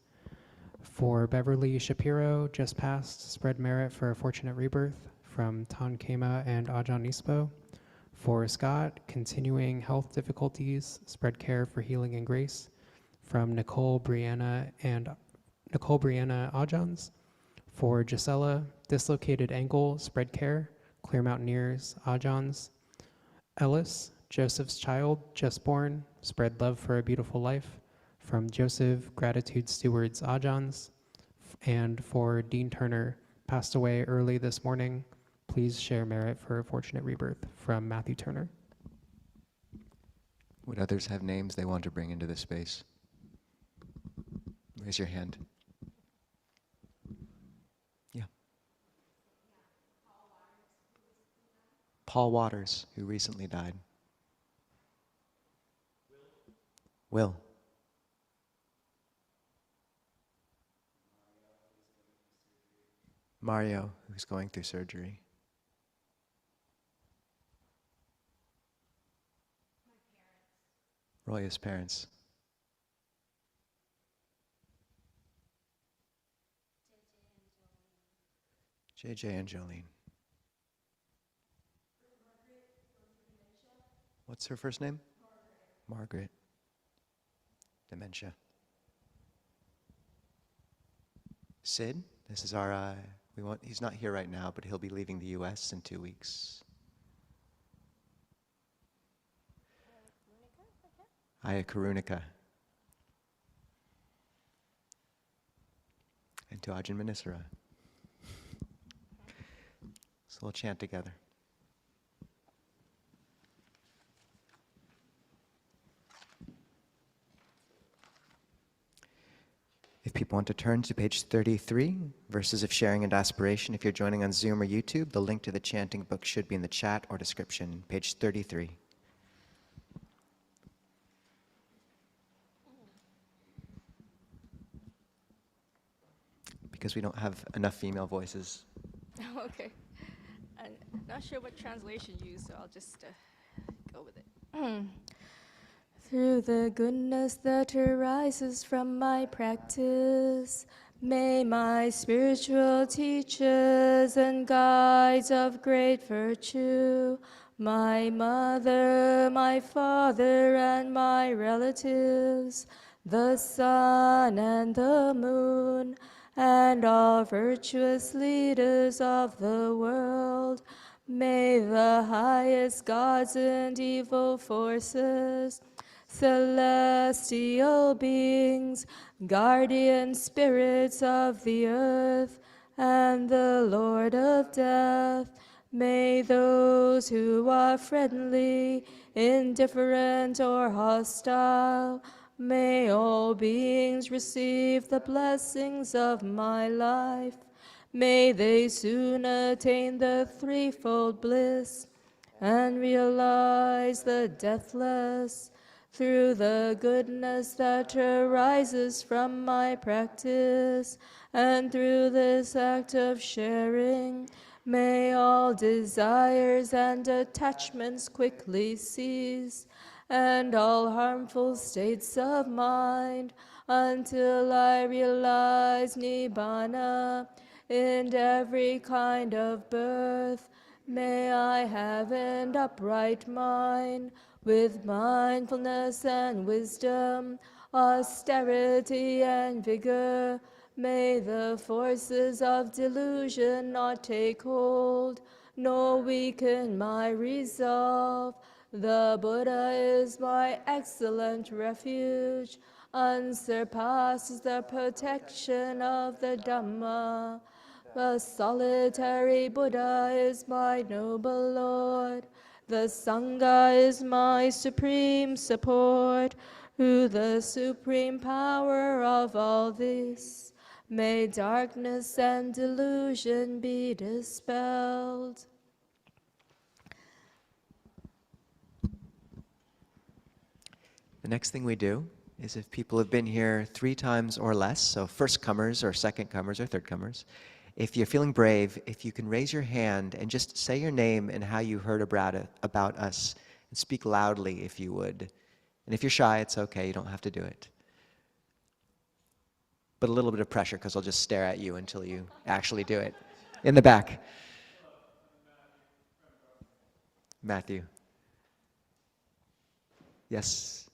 For Beverly Shapiro, just passed, spread merit for a fortunate rebirth, from Tan Kema and Ajahn Nispo. For Scott, continuing health difficulties, spread care for healing and grace, from Nicole Brianna Ajahns. For Gisela, dislocated ankle, spread care, Clear Mountaineers, Ajahns. Ellis, Joseph's child, just born, spread love for a beautiful life, from Joseph, Gratitude Stewards, Ajahns. And for Dean Turner, passed away early this morning, please share merit for a fortunate rebirth, from Matthew Turner. Would others have names they want to bring into this space? Raise your hand. Yeah. Paul Waters, who recently died. Will. Mario, who's going through surgery. Roya's parents. JJ and Jolene. What's her first name? Margaret. Dementia. Sid, this is our, he's not here right now, but he'll be leaving the US in 2 weeks. Aya Karunika. And to Ajahn Manisara. So we'll chant together. If people People want to turn to page 33, Verses of Sharing and Aspiration. If you're joining on Zoom or YouTube, the link to the chanting book should be in the chat or description, page 33. Because we don't have enough female voices. Okay. I'm not sure what translation you use, so I'll just go with it. Through the goodness that arises from my practice, may my spiritual teachers and guides of great virtue, my mother, my father, and my relatives, the sun and the moon, and all virtuous leaders of the world, may the highest gods and evil forces, celestial beings, guardian spirits of the earth, and the Lord of death, may those who are friendly, indifferent, or hostile, may all beings receive the blessings of my life. May they soon attain the threefold bliss and realize the deathless. Through the goodness that arises from my practice, and through this act of sharing, may all desires and attachments quickly cease, and all harmful states of mind, until I realize Nibbana in every kind of birth. May I have an upright mind, with mindfulness and wisdom, austerity and vigor. May the forces of delusion not take hold, nor weaken my resolve. The Buddha is my excellent refuge, unsurpassed is the protection of the Dhamma. The solitary Buddha is my noble Lord. The Sangha is my supreme support. Through the supreme power of all this, may darkness and delusion be dispelled. The next thing we do is if people have been here 3 times or less, so first comers or second comers or third comers, if you're feeling brave, if you can raise your hand and just say your name and how you heard about us, and speak loudly if you would. And if you're shy, it's okay, you don't have to do it. But a little bit of pressure, because I'll just stare at you until you actually do it. In the back. Matthew. Yes.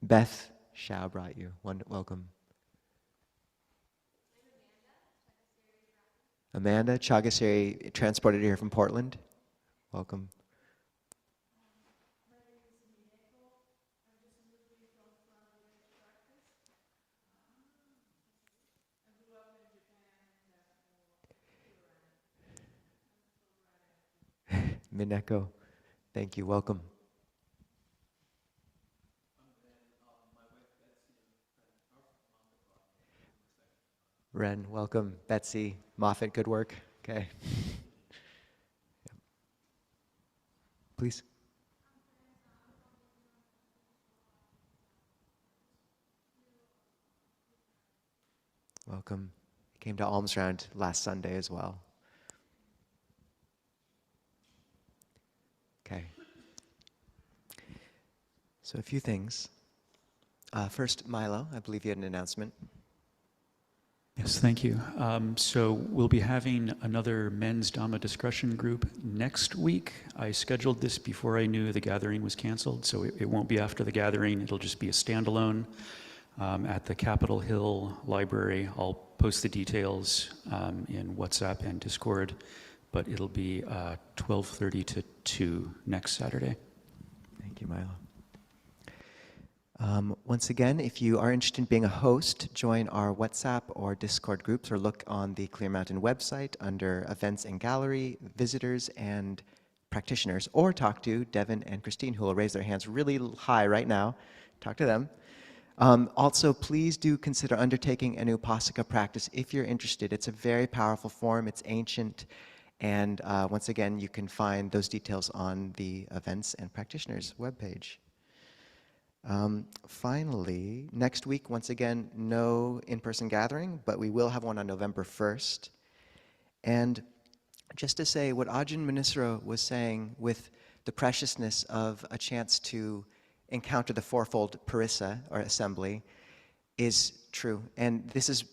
Beth Shao brought you. Welcome. Amanda Chagaseri transported here from Portland. Welcome. Mineko, thank you. Welcome. Ren, welcome. Betsy, Moffat, good work. Okay. Please. Welcome. Came to Alms Round last Sunday as well. Okay. So a few things. First, Milo, I believe you had an announcement. Yes, thank you. So we'll be having another men's Dhamma discussion group next week. I scheduled this before I knew the gathering was canceled, so it won't be after the gathering. It'll just be a standalone at the Capitol Hill Library. I'll post the details in WhatsApp and Discord, but it'll be 12:30 to 2 next Saturday. Thank you, Milo. Once again, if you are interested in being a host, join our WhatsApp or Discord groups, or look on the Clear Mountain website under Events and Gallery, Visitors and Practitioners, or talk to Devin and Christine, who will raise their hands really high right now. Talk to them. Also, please do consider undertaking an upasaka practice if you're interested. It's a very powerful form. It's ancient. And once again, you can find those details on the Events and Practitioners webpage. Finally, next week, once again, no in-person gathering, but we will have one on November 1st. And just to say what Ajahn Manisaro was saying with the preciousness of a chance to encounter the fourfold parissa, or assembly, is true. And this is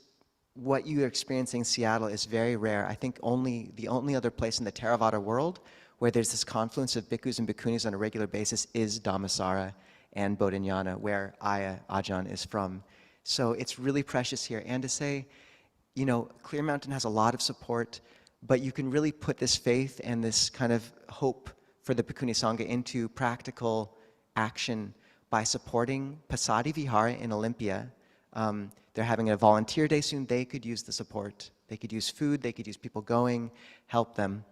what you are experiencing in Seattle is very rare. I think the only other place in the Theravada world where there's this confluence of bhikkhus and bhikkhunis on a regular basis is Dhammasara and Bodhinyana, where Ajahn is from. So it's really precious here. And to say, you know, Clear Mountain has a lot of support, but you can really put this faith and this kind of hope for the Bhikkhuni Sangha into practical action by supporting Pasadi Vihara in Olympia. They're having a volunteer day soon. They could use the support. They could use food. They could use people going, help them.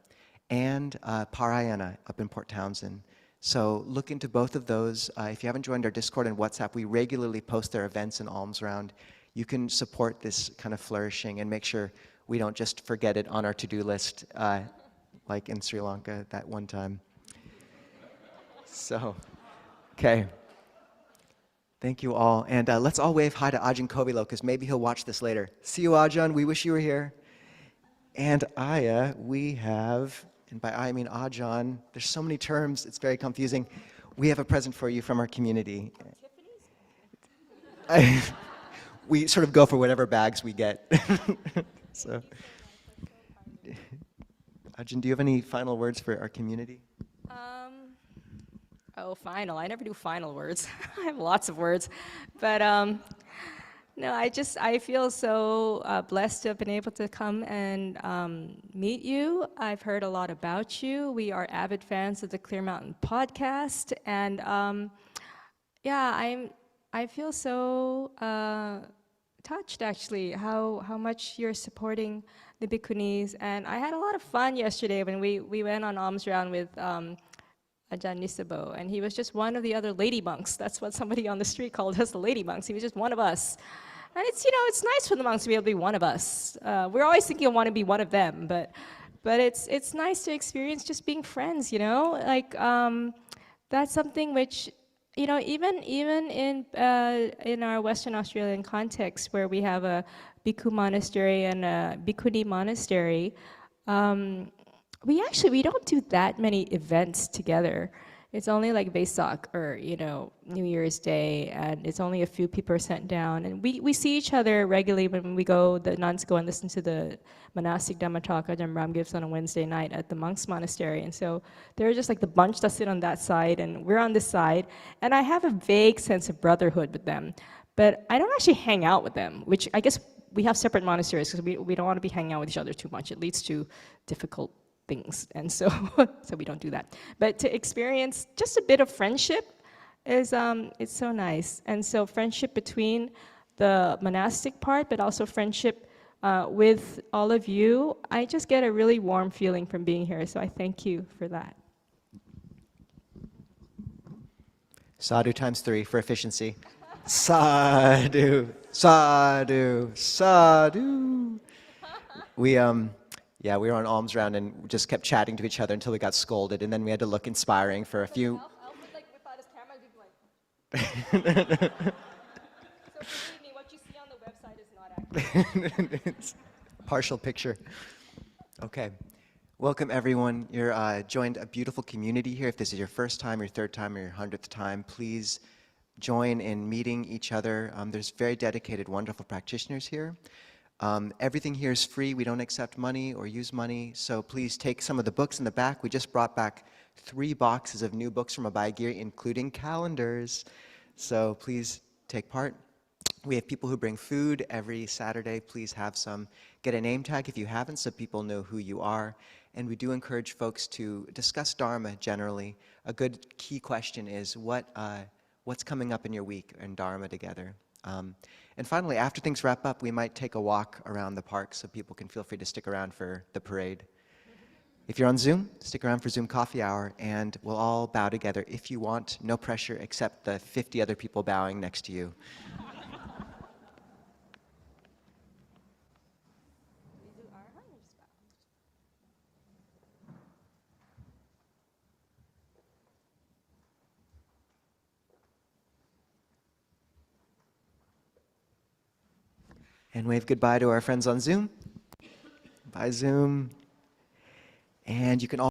And Parayana up in Port Townsend. So look into both of those. If you haven't joined our Discord and WhatsApp, we regularly post their events and alms round. You can support this kind of flourishing and make sure we don't just forget it on our to-do list, like in Sri Lanka that one time. So, okay. Thank you all. And let's all wave hi to Ajahn Kovilo, because maybe he'll watch this later. See you, Ajahn. We wish you were here. And Aya, we have, and by I mean Ajahn, there's so many terms, it's very confusing. We have a present for you from our community. We sort of go for whatever bags we get. So, Ajahn, do you have any final words for our community? Oh, final. I never do final words. I have lots of words. But no, I feel so blessed to have been able to come and meet you. I've heard a lot about you. We are avid fans of the Clear Mountain podcast. And yeah, I feel so touched, actually, how much you're supporting the Bhikkhunis. And I had a lot of fun yesterday when we went on alms round with Ajahn Nisabo, and he was just one of the other lady monks. That's what somebody on the street called us, the lady monks. He was just one of us. And it's, you know, it's nice for the monks to be able to be one of us. We're always thinking of wanting to be one of them, but it's nice to experience just being friends, you know? Like, that's something which, you know, even in our Western Australian context, where we have a bhikkhu monastery and a bhikkhuni monastery, we don't do that many events together. It's only like Vesak or, you know, New Year's Day, and it's only a few people are sent down. And we see each other regularly when we go, the nuns go and listen to the monastic Dhamma talk Ajahn Ram gives on a Wednesday night at the monks' monastery. And so they're just like the bunch that sit on that side, and we're on this side. And I have a vague sense of brotherhood with them. But I don't actually hang out with them, which I guess we have separate monasteries because we don't want to be hanging out with each other too much. It leads to difficult things, and so so we don't do that. But to experience just a bit of friendship is it's so nice. And so friendship between the monastic part, but also friendship with all of you, I just get a really warm feeling from being here. So I thank you for that. Sadhu times 3 for efficiency. Sadhu, sadhu, sadhu. Yeah, we were on alms round and just kept chatting to each other until we got scolded, and then we had to look inspiring for a few. Alf would like whip out his camera and be like. So believe me, what you see on the website is not accurate. It's a partial picture. Okay. Welcome, everyone. You're joined a beautiful community here. If this is your first time, your third time, or your 100th time, please join in meeting each other. There's very dedicated, wonderful practitioners here. Everything here is free. We don't accept money or use money, so please take some of the books in the back. We just brought back 3 boxes of new books from Abhayagiri, including calendars. So please take part. We have people who bring food every Saturday. Please have some. Get a name tag if you haven't, so people know who you are. And we do encourage folks to discuss Dharma generally. A good key question is what's coming up in your week and Dharma together. And finally, after things wrap up, we might take a walk around the park, so people can feel free to stick around for the parade. If you're on Zoom, stick around for Zoom coffee hour, and we'll all bow together if you want. No pressure, except the 50 other people bowing next to you. And wave goodbye to our friends on Zoom. Bye, Zoom. And you can all